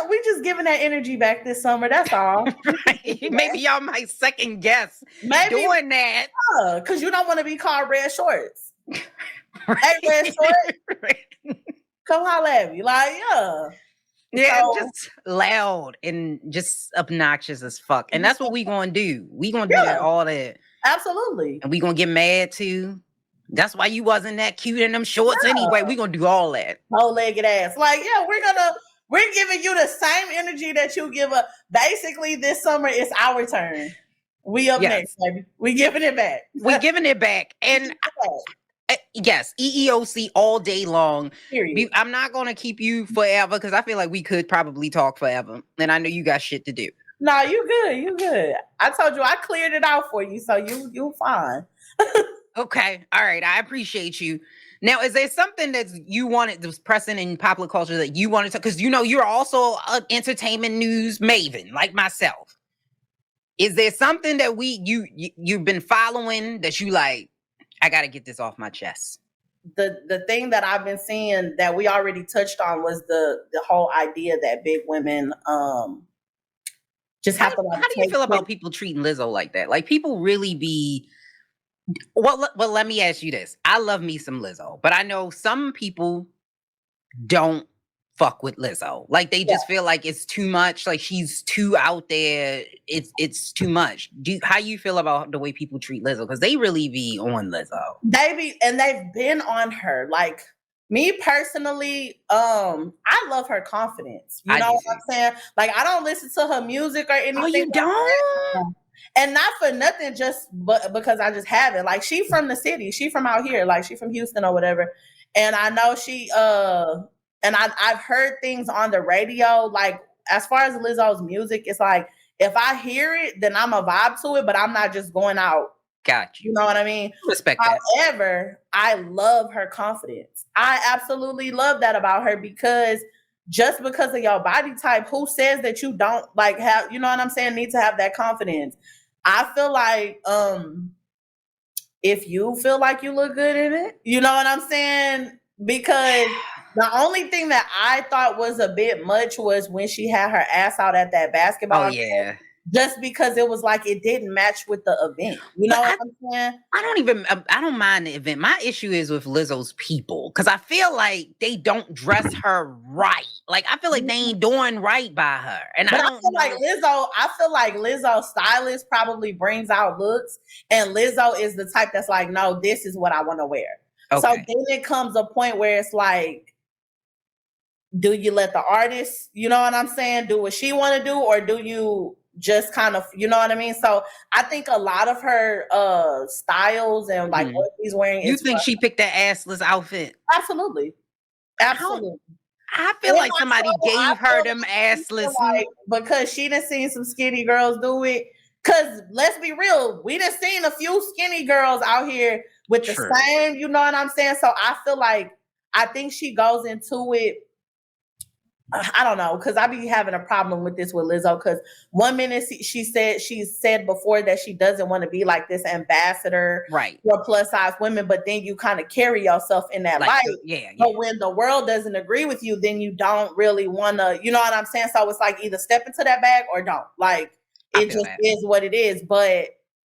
we just giving that energy back this summer. That's all. Right. Maybe y'all might second guess doing that. Because you don't want to be called red shorts. Hey, red shorts. Come holla at me. Like, yeah. Yeah, just loud and just obnoxious as fuck. And that's what we gonna do. We gonna do that, all that. Absolutely. And we gonna get mad too. That's why you wasn't that cute in them shorts anyway. We gonna do all that. Whole-legged ass. Like, yeah, we're giving you the same energy that you give up. Basically, this summer it's our turn. We up next, baby. We giving it back. We giving it back. And yes, EEOC all day long. Period. I'm not going to keep you forever because I feel like we could probably talk forever. And I know you got shit to do. No, you good. You good. I told you I cleared it out for you, so you fine. Okay. All right. I appreciate you. Now, is there something that you wanted that was pressing in popular culture that you wanted to, because you know you're also an entertainment news maven like myself. Is there something that you've been following that you like, I got to get this off my chest? The thing that I've been seeing that we already touched on was the whole idea that big women just have to like. How do you feel about people treating Lizzo like that? Like people really be. Well, let me ask you this. I love me some Lizzo, but I know some people don't fuck with Lizzo. Like they just feel like it's too much. Like she's too out there. It's too much. How you feel about the way people treat Lizzo? Because they really be on Lizzo. They've been on her. Like me personally, I love her confidence. You know what I'm saying? Like I don't listen to her music or anything. Oh, you don't? And not for nothing, just because I just haven't. Like she from the city, she from out here, like she from Houston or whatever. And I know she and I've heard things on the radio. Like as far as Lizzo's music, it's like if I hear it, then I'm a vibe to it, but I'm not just going out. Got you. You know what I mean? Respect that. However, I love her confidence. I absolutely love that about her because just because of your body type, who says that you don't like have, you know what I'm saying, need to have that confidence? I feel like if you feel like you look good in it, you know what I'm saying? Because the only thing that I thought was a bit much was when she had her ass out at that basketball game. Just because it was like it didn't match with the event. You know what I'm saying? I don't mind the event. My issue is with Lizzo's people. Because I feel like they don't dress her right. Like I feel like they ain't doing right by her. And but I feel like Lizzo's stylist probably brings out looks. And Lizzo is the type that's like, no, this is what I want to wear. Okay. So then it comes a point where it's like, do you let the artist, you know what I'm saying, do what she want to do? Or do you just kind of, you know what I mean? So I think a lot of her styles and like what she's wearing. You think she picked that assless outfit? Absolutely. Absolutely. I feel like somebody gave her them assless. Like, because she done seen some skinny girls do it. Because let's be real, we done seen a few skinny girls out here with the same, you know what I'm saying? So I feel like, I think she goes into it, I don't know, because I be having a problem with this with Lizzo. Because one minute she said before that she doesn't want to be like this ambassador for plus size women, but then you kind of carry yourself in that light. Yeah. But when the world doesn't agree with you, then you don't really want to, you know what I'm saying? So it's like either step into that bag or don't. Like it just is what it is. But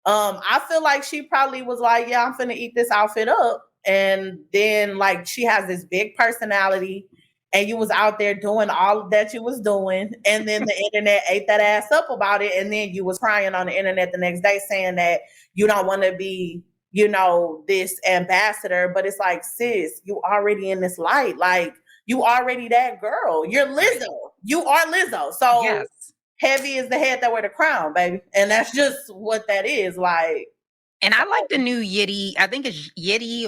I feel like she probably was like, yeah, I'm finna eat this outfit up. And then like she has this big personality. And you was out there doing all that you was doing. And then the internet ate that ass up about it. And then you was crying on the internet the next day saying that you don't want to be, you know, this ambassador. But it's like, sis, you already in this light. Like, you already that girl. You're Lizzo. You are Lizzo. So heavy is the head that wear the crown, baby. And that's just what that is. Like, and I like the new Yeti. I think it's Yeti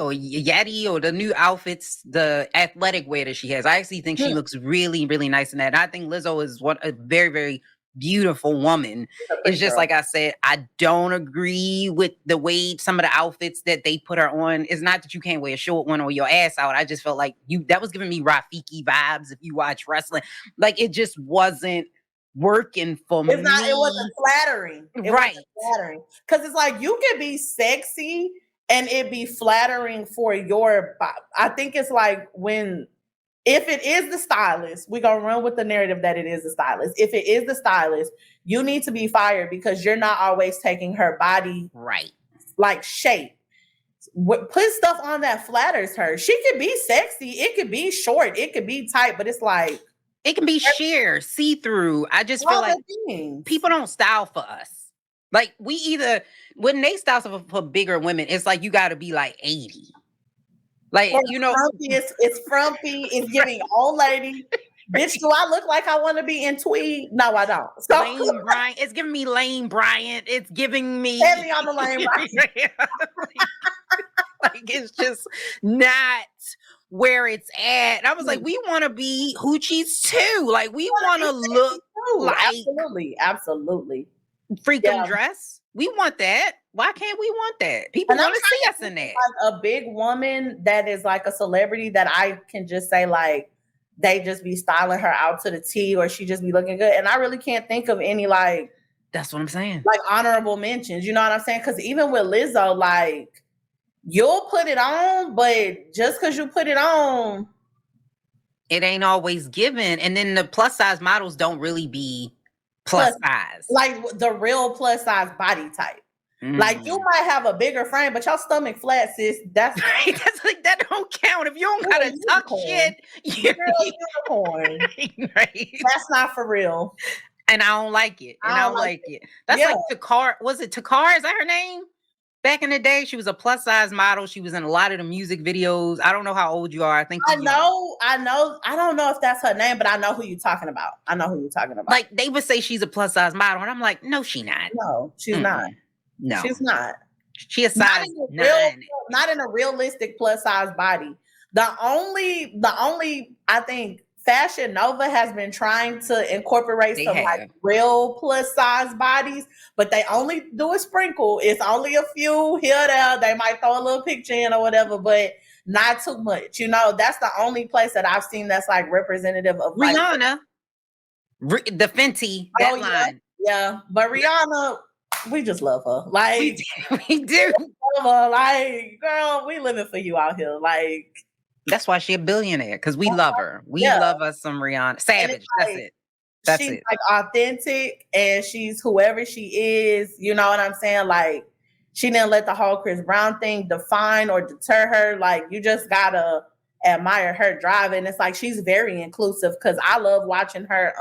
or the new outfits, the athletic wear that she has. I actually think she looks really, really nice in that. And I think Lizzo is a very, very beautiful woman. It's just like I said, I don't agree with the way some of the outfits that they put her on. It's not that you can't wear a short one or your ass out. I just felt like that was giving me Rafiki vibes if you watch wrestling. Like it just wasn't working for me. It wasn't flattering. Right. Because it's like you can be sexy and it be flattering for your body. I think it's like if it is the stylist, we're going to run with the narrative that it is the stylist. If it is the stylist, you need to be fired because you're not always taking her body right, like shape. Put stuff on that flatters her. She could be sexy. It could be short. It could be tight, but it's like it can be sheer, see-through. I just feel like people don't style for us. Like we either when they style for bigger women, it's like you got to be like 80. Like it's frumpy. It's giving old lady. Bitch, do I look like I want to be in tweed? No, I don't. So Lane Bryant. It's giving me Lane Bryant. It's giving me heavy on the Lane Bryant. like it's just not where it's at. And I was like, we want to be hoochies too. Like we want to look like absolutely. Freaking dress. We want that. Why can't we want that? People want to see us in that. Like a big woman that is like a celebrity that I can just say like they just be styling her out to the T or she just be looking good. And I really can't think of any like that's what I'm saying. Like honorable mentions. You know what I'm saying? Because even with Lizzo, like you'll put it on, but just because you put it on, it ain't always given. And then the plus size models don't really be plus size. Like the real plus size body type. Like you might have a bigger frame, but your stomach flat, sis. That's like that don't count. If you don't gotta tuck shit, you're unicorn. Right. That's not for real. And I don't like it. And I don't like it. That's like Takar. Was it Takar? Is that her name? Back in the day, she was a plus size model. She was in a lot of the music videos. I don't know how old you are. I think I know. I don't know if that's her name, but I know who you're talking about. Like they would say she's a plus size model, and I'm like, no, she's not. No, she's not. No, she's not. She a size 9. Not in a realistic plus size body. The only I think Fashion Nova has been trying to incorporate like real plus size bodies, but they only do a sprinkle. It's only a few here there. They might throw a little picture in or whatever, but not too much. You know, that's the only place that I've seen that's like representative of Rihanna, the Fenty that line. Yeah, but Rihanna. We just love her. Like we do. Love her. Like, girl, we living for you out here. Like that's why she a billionaire, because we love her. We love us some Rihanna. Savage. Like, that's it. She's like authentic and she's whoever she is. You know what I'm saying? Like she didn't let the whole Chris Brown thing define or deter her. Like you just gotta admire her driving. It's like she's very inclusive because I love watching her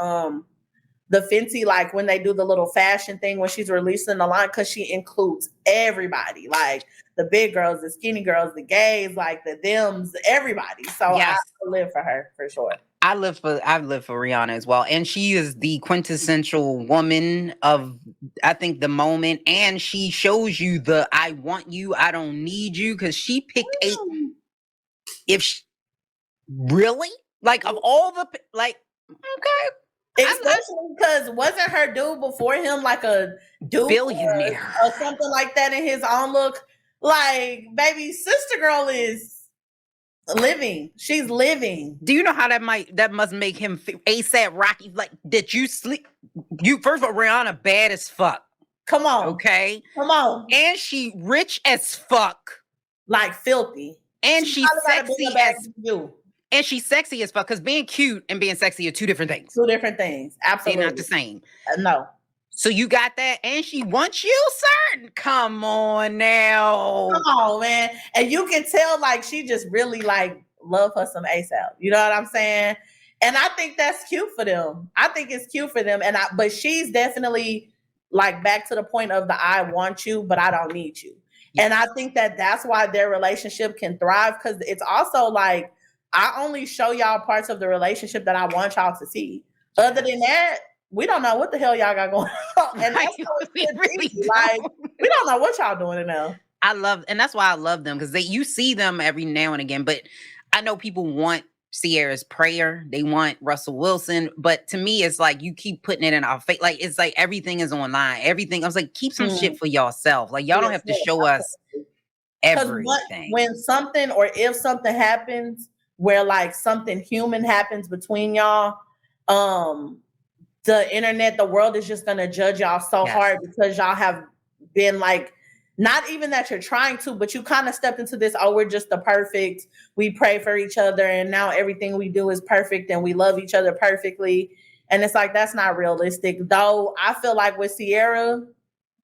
the Fenty, like when they do the little fashion thing when she's releasing the line, because she includes everybody, like the big girls, the skinny girls, the gays, like the thems, everybody. So I live for her for sure. I live for Rihanna as well. And she is the quintessential woman of, I think, the moment. And she shows you the I want you, I don't need you, because she picked really? Like of all the okay. Especially because wasn't her dude before him like a dude billionaire or something like that in his own look? Like, baby, sister girl is living. She's living. Do you know how that must make him ASAP Rocky? Like, did you sleep? You first of all, Rihanna bad as fuck. Come on, okay, come on, and she rich as fuck, like filthy, and she's sexy as you. And she's sexy as fuck, because being cute and being sexy are two different things. Two different things. Absolutely. They're not the same. No. So you got that, and she wants you, sir? Come on now. Come on, man. And you can tell, like, she just really, like, love her some ASAP. You know what I'm saying? And I think that's cute for them. I think it's cute for them. But she's definitely, like, back to the point of the I want you, but I don't need you. Yes. And I think that's why their relationship can thrive, because it's also, like, I only show y'all parts of the relationship that I want y'all to see. Other than that, we don't know what the hell y'all got going on. And that's we don't know what y'all doing in there. And that's why I love them, because you see them every now and again. But I know people want Sierra's prayer. They want Russell Wilson. But to me, it's like you keep putting it in our face. Like, it's like everything is online. Everything. I was like, keep some shit for yourself. Like, y'all don't have to show us everything. When something or if something happens where like something human happens between y'all, the internet, the world is just gonna judge y'all so hard because y'all have been like, not even that you're trying to, but you kind of stepped into this, oh, we're just the perfect, we pray for each other and now everything we do is perfect and we love each other perfectly. And it's like, that's not realistic. Though I feel like with Sierra,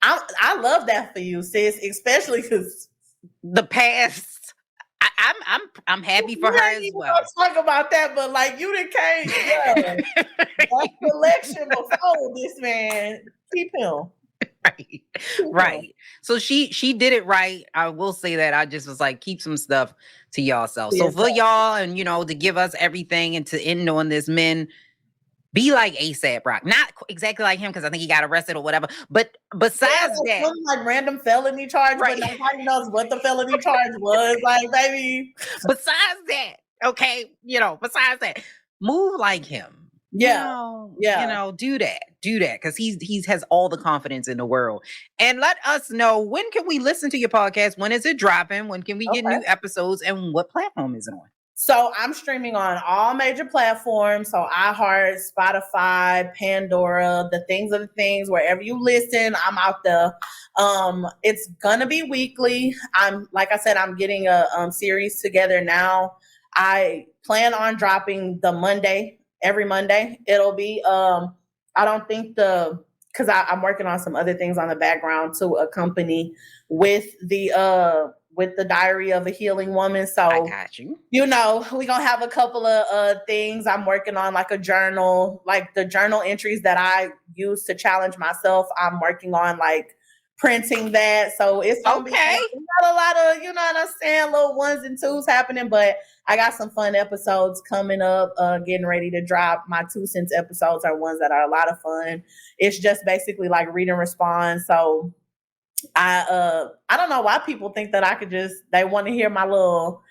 I love that for you, sis, especially because the past. I'm happy for her as well. Talk about that, but like you done came, that selection before this man. Keep him. Right. So she did it right. I will say that. I just was like, keep some stuff to y'allself. So for y'all and to give us everything and to end on this, men, be like ASAP Rock. Not exactly like him because I think he got arrested or whatever. But besides that, some like random felony charge, but nobody knows what the felony charge was. Like, baby. Besides that, okay, besides that, move like him. Do that. Do that because he has all the confidence in the world. And let us know, when can we listen to your podcast? When is it dropping? When can we get new episodes? And what platform is it on? So I'm streaming on all major platforms. So iHeart, Spotify, Pandora, the things, wherever you listen, I'm out there. It's gonna be weekly. Like I said, I'm getting a series together now. I plan on dropping every Monday. It'll be I don't think because I'm working on some other things on the background to accompany with the Diary of a Healing Woman. So I got you. We're gonna have a couple of things. I'm working on like a journal, like the journal entries that I use to challenge myself. I'm working on like printing that. So it's gonna be not a lot of, what I'm saying, little ones and twos happening, but I got some fun episodes coming up, getting ready to drop. My 2 cents episodes are ones that are a lot of fun. It's just basically like read and respond. So I don't know why people think that they want to hear my little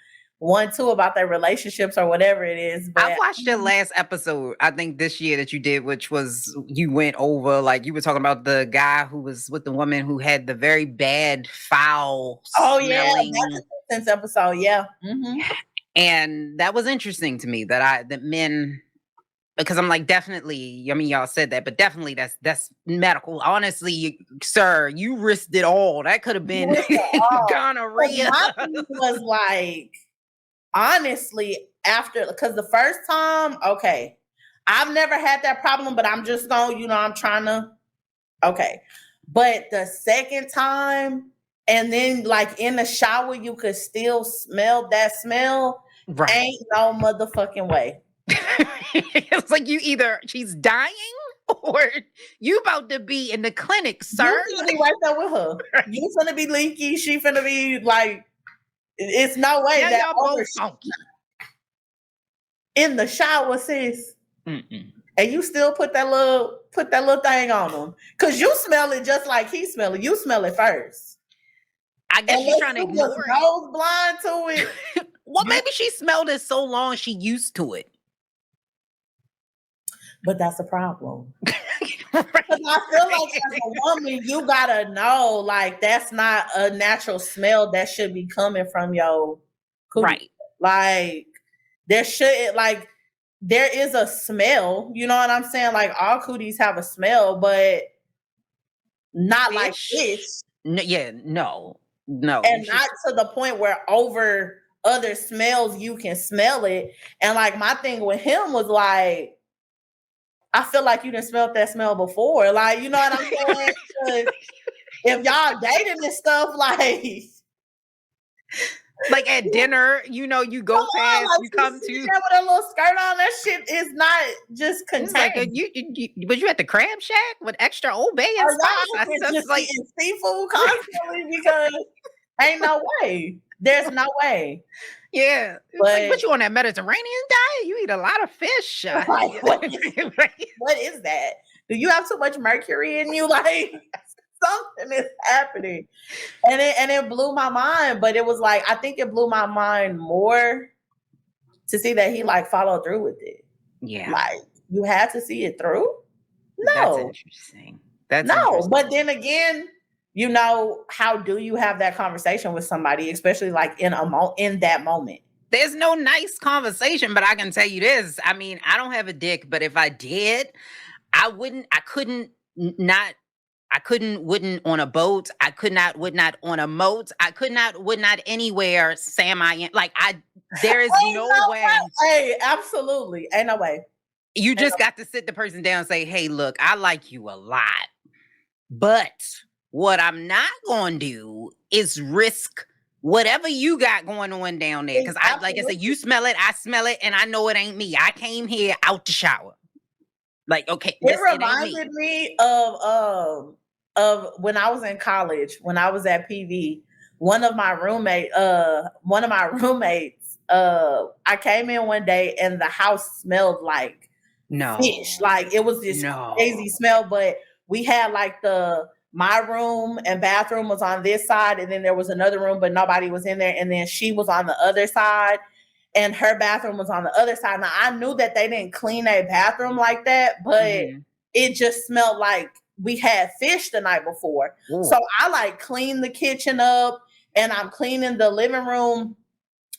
1-2 about their relationships or whatever it is. But I watched the last episode, I think this year that you did, which was you went over, like you were talking about the guy who was with the woman who had the very bad, foul smelling. That's a sense episode, Mm-hmm. And that was interesting to me that men, because I'm like, definitely, I mean, y'all said that, but definitely that's medical. Honestly, sir, you risked it all. That could have been gonorrhea. My thing was like, honestly, because the first time, I've never had that problem, but I'm just going, I'm trying to, But the second time, and then like in the shower, you could still smell that smell. Right. Ain't no motherfucking way. It's like she's dying or you about to be in the clinic, sir. You gonna be right there with her. You finna be leaky. She finna be like, it's no way that y'all both funky. In the shower, sis. Mm-mm. And you still put that little thing on him. Cause you smell it just like he smell it. You smell it first. I guess she's trying to ignore it. Nose blind to it. Well, maybe she smelled it so long she used to it. But that's a problem. Because I feel like as a woman, you gotta know, like, that's not a natural smell that should be coming from your cootie. Right. Like, there is a smell, you know what I'm saying? Like, all cooties have a smell, but not like this. No. And not to the point where over other smells you can smell it. And like, my thing with him was like, I feel like you done smelled that smell before. Like, you know what I'm saying? If y'all dating and stuff, like at dinner, you go past, like, you come to. With a little skirt on, that shit is not just contained. Like but you at the crab shack with extra Old Bay and stuff? Just like eating seafood constantly because ain't no way. There's no way. Yeah, but you on that Mediterranean diet? You eat a lot of fish. Like, what is that? Do you have too much mercury in you? Like, something is happening, and it blew my mind. But it was like, I think it blew my mind more to see that he like followed through with it. Yeah. Like, you had to see it through? That's No. interesting. That's No. interesting. But then again, you know, how do you have that conversation with somebody, especially like in that moment? There's no nice conversation, but I can tell you this. I mean, I don't have a dick, but if I did, wouldn't on a boat. I would not on a moat. Would not anywhere. There is no way. Hey, absolutely. Ain't no way. You just got to sit the person down and say, hey, look, I like you a lot. But what I'm not going to do is risk whatever you got going on down there. Because like I said, you smell it, I smell it, and I know it ain't me. I came here out the shower. Like, okay. It reminded me of when I was in college, when I was at PV, one of my roommates, I came in one day and the house smelled like fish. Like, it was this crazy smell, but we had like my room and bathroom was on this side, and then there was another room, but nobody was in there. And then she was on the other side, and her bathroom was on the other side. Now, I knew that they didn't clean a bathroom like that, but it just smelled like we had fish the night before. Ooh. So I like cleaned the kitchen up, and I'm cleaning the living room,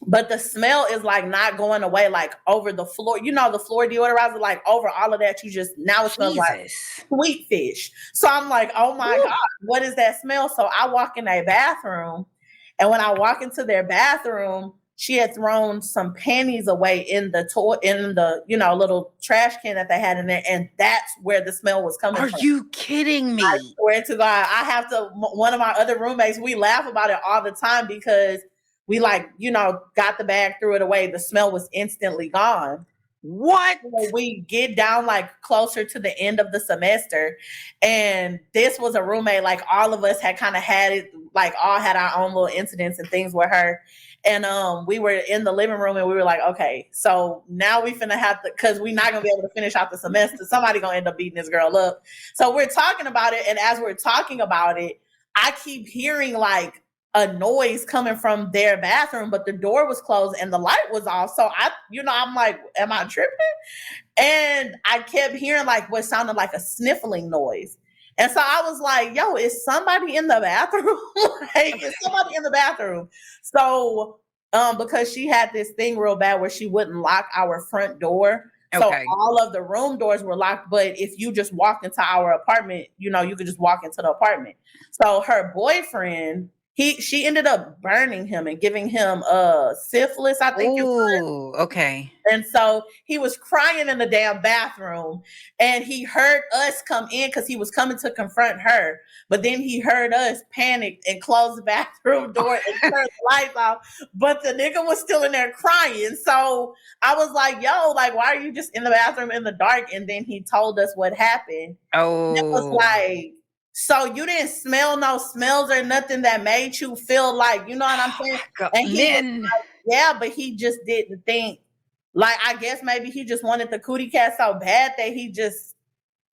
but the smell is like not going away, like over the floor. You know, the floor deodorizer, like over all of that, now it smells like sweet fish. So I'm like, oh my God, what is that smell? So I walk in their bathroom, and when I walk into their bathroom, she had thrown some panties away in the little trash can that they had in there, and that's where the smell was coming from. Are you kidding me? I swear to God, one of my other roommates, we laugh about it all the time because we got the bag, threw it away. The smell was instantly gone. What? So we get down like closer to the end of the semester, and this was a roommate, like all of us had kind of had it, like all had our own little incidents and things with her. And we were in the living room, and we were like, okay, so now we finna have to, because we're not gonna be able to finish out the semester. Somebody gonna end up beating this girl up. So we're talking about it, and as we're talking about it, I keep hearing like a noise coming from their bathroom, but the door was closed and the light was off. So I'm like, am I tripping? And I kept hearing like what sounded like a sniffling noise. And so I was like, yo, is somebody in the bathroom? Like, is somebody in the bathroom? So because she had this thing real bad where she wouldn't lock our front door. Okay. So all of the room doors were locked. But if you just walked into our apartment, you could just walk into the apartment. So her boyfriend, she ended up burning him and giving him syphilis, I think. Ooh, okay. And so he was crying in the damn bathroom, and he heard us come in because he was coming to confront her. But then he heard us panic and close the bathroom door and turn the lights off. But the nigga was still in there crying. So I was like, yo, like, why are you just in the bathroom in the dark? And then he told us what happened. Oh. And it was like, so you didn't smell no smells or nothing that made you feel like, you know what I'm saying? And he was like, yeah, but he just didn't think, like, I guess maybe he just wanted the cootie cat so bad that he just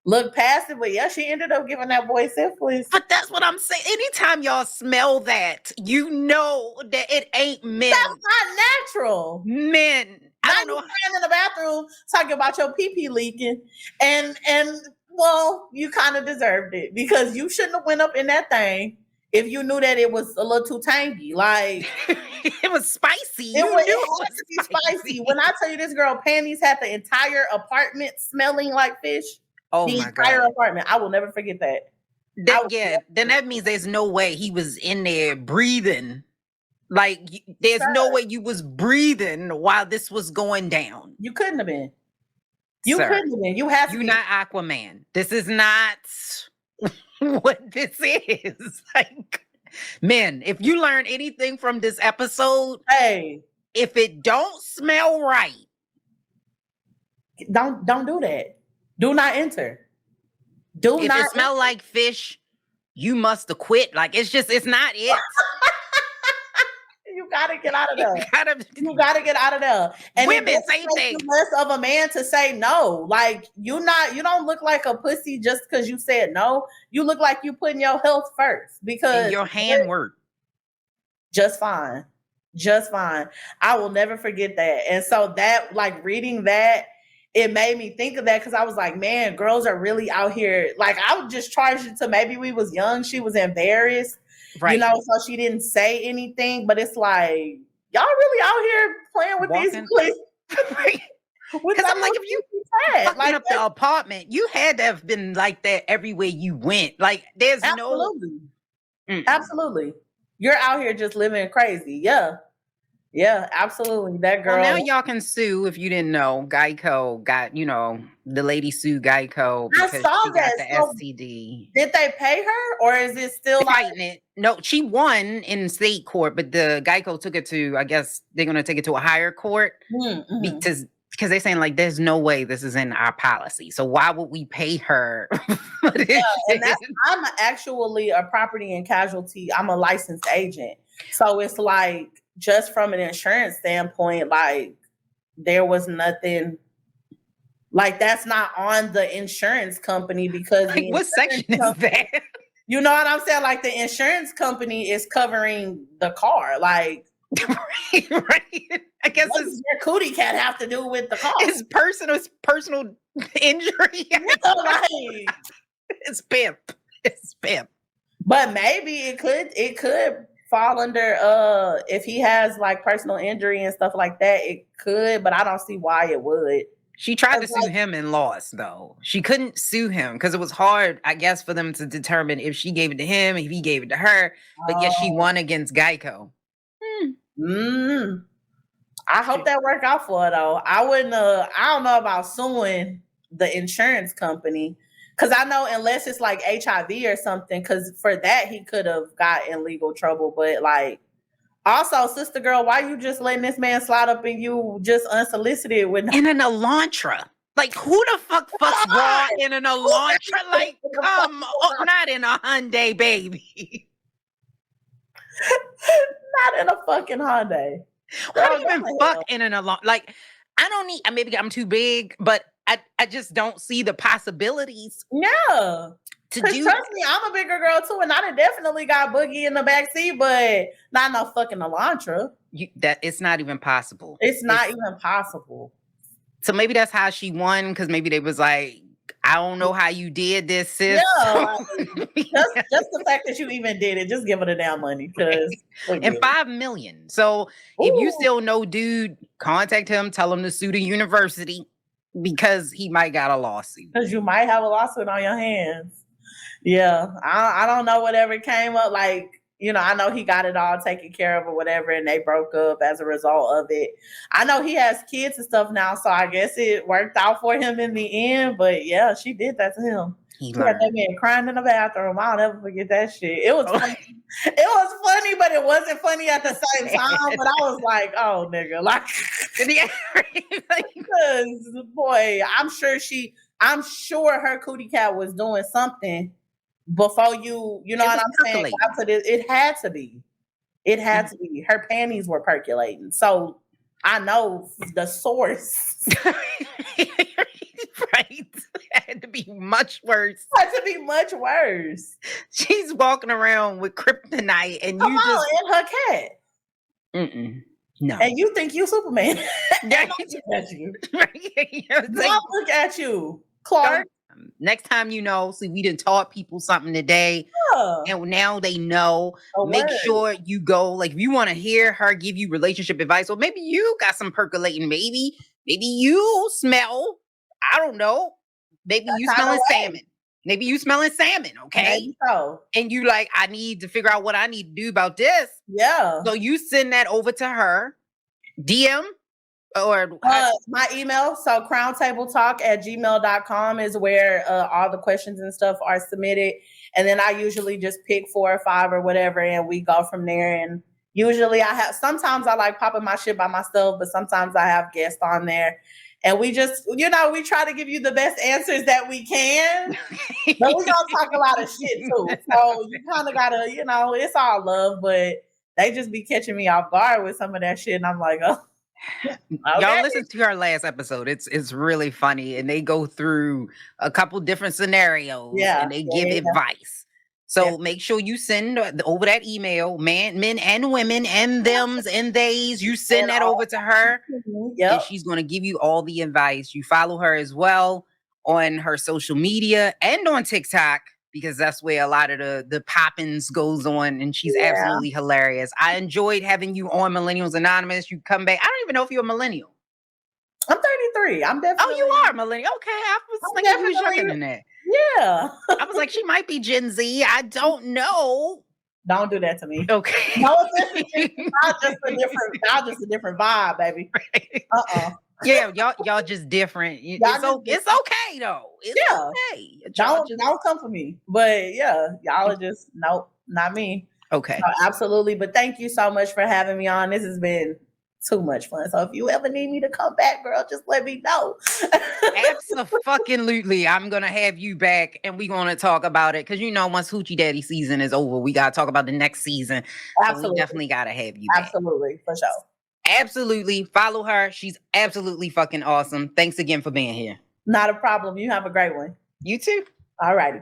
looked past it. But yeah, she ended up giving that boy syphilis. But that's what I'm saying. Anytime y'all smell that, you know that it ain't men. That's not natural. Men. I don't know. In the bathroom talking about your pee-pee leaking, and well, you kind of deserved it because you shouldn't have went up in that thing if you knew that it was a little too tangy. Like, it was spicy. It was spicy. When I tell you, this girl panties had the entire apartment smelling like fish. Oh the my entire God. apartment. I will never forget that. Then that means there's no way he was in there breathing. Like, there's no way you was breathing while this was going down. You couldn't have been. You couldn't have been. You had to. You're not Aquaman. This is not what this is. Like, men, if you learn anything from this episode, hey, if it don't smell right, don't do that. Do not enter. If it smell like fish, you must have quit. Like, it's not it. You gotta get out of there. You gotta get out of there. And women, same thing. Less of a man to say no. Like, you don't look like a pussy just because you said no. You look like you putting your health first because and your hand work just fine. Just fine. I will never forget that. And so that, like, reading that, it made me think of that because I was like, man, girls are really out here. Like, I would just charge it to maybe we was young. She was embarrassed, Right. so she didn't say anything. But it's like, y'all really out here playing with these police. Because I'm like, if you fucking like up the apartment, you had to have been like that everywhere you went. Like, there's Absolutely. You're out here just living crazy. Yeah. Yeah, absolutely. That girl. Well, now y'all can sue if you didn't know. Geico got, the lady sued Geico because she got the STD. Did they pay her or is it still fighting it? No, she won in state court, but the Geico took it to, I guess they're going to take it to a higher court because they're saying like, there's no way this is in our policy. So why would we pay her? I'm actually a property and casualty. I'm a licensed agent. So it's like, just from an insurance standpoint, like there was nothing, like that's not on the insurance company because like, what section is that? You know what I'm saying? Like the insurance company is covering the car. Like, right. I guess what does your cootie cat have to do with the car? It's personal injury. It's pimp. It's pimp. But maybe it could fall under if he has like personal injury and stuff like that, it could, but I don't see why it would. She tried to sue him and lost though. She couldn't sue him because it was hard, I guess, for them to determine if she gave it to him, if he gave it to her. But yet she won against Geico. I hope that worked out for her though. I don't know about suing the insurance company. Because I know unless it's like HIV or something, because for that he could have got in legal trouble. But like, also, sister girl, why you just letting this man slide up in you just unsolicited with in an Elantra? Like, who the fuck fucks raw in an Elantra? Like, come on, not in a Hyundai, baby. Not in a fucking Hyundai. Who even fuck in an Elantra? Like, I don't need. Maybe I'm too big, but I just don't see the possibilities. Yeah. Trust me, I'm a bigger girl too, and I done definitely got Boogie in the backseat, but not no fucking Elantra. That it's not even possible. It's not even possible. So maybe that's how she won, because maybe they was like, I don't know how you did this, sis. Yeah, just the fact that you even did it, just give her the damn money. And $5 million. So if you still know dude, contact him, tell him to sue the university because he might got a lawsuit. Because you might have a lawsuit on your hands. Yeah, I don't know whatever came up. Like, I know he got it all taken care of or whatever, and they broke up as a result of it. I know he has kids and stuff now, so I guess it worked out for him in the end. But yeah, she did that to him. She had that man crying in the bathroom. I'll never forget that shit. It was funny. It was funny, but it wasn't funny at the same time. But I was like, oh, nigga. Like, because, boy, I'm sure her cootie cat was doing something before you know what I'm saying? It had to be. It had to be. Her panties were percolating. So I know the source. Right. It had to be much worse. Had to be much worse. She's walking around with kryptonite and and her cat. No. And you think you Superman. Look at you. Look at you, Clark. Next time see, we done taught people something today, and now they know. Make sure you go. Like, if you want to hear her give you relationship advice, or maybe you got some percolating. Maybe you smell. I don't know. Maybe you smelling salmon. Maybe you smelling salmon. Okay. Maybe so. And you like, I need to figure out what I need to do about this. Yeah. So you send that over to her. DM. Or my email, so crowntabletalk@gmail.com is where all the questions and stuff are submitted. And then I usually just pick 4 or 5 or whatever, and we go from there. And usually sometimes I like popping my shit by myself, but sometimes I have guests on there. And we just, we try to give you the best answers that we can. But we gonna talk a lot of shit too. So you kind of gotta, it's all love, but they just be catching me off guard with some of that shit. And I'm like, oh. Okay. Y'all listen to our last episode. It's really funny, and they go through a couple different scenarios and they give advice. So make sure you send over that email, men and women, and thems and theys. You send that over to her, and she's going to give you all the advice. You follow her as well on her social media and on TikTok, because that's where a lot of the poppins goes on, and she's absolutely hilarious. I enjoyed having you on Millennials Anonymous. You come back. I don't even know if you're a millennial. I'm 33. I'm definitely. Oh, you are a millennial. Okay, I was thinking you was younger than that. Yeah. I was like, she might be Gen Z. I don't know. Don't do that to me. Okay. No, y'all just a different vibe, baby. Right. Yeah, y'all just different. It's okay though. It's okay. Don't come for me. But yeah, y'all are just nope, not me. Okay. So, absolutely. But thank you so much for having me on. This has been too much fun. So if you ever need me to come back, girl, just let me know. Absolutely. I'm gonna have you back and we're gonna talk about it. Cause once Hoochie Daddy season is over, we gotta talk about the next season. Absolutely. So we definitely gotta have you back. Absolutely, for sure. Absolutely. Follow her. She's absolutely fucking awesome. Thanks again for being here. Not a problem. You have a great one. You too. All righty.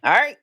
All right.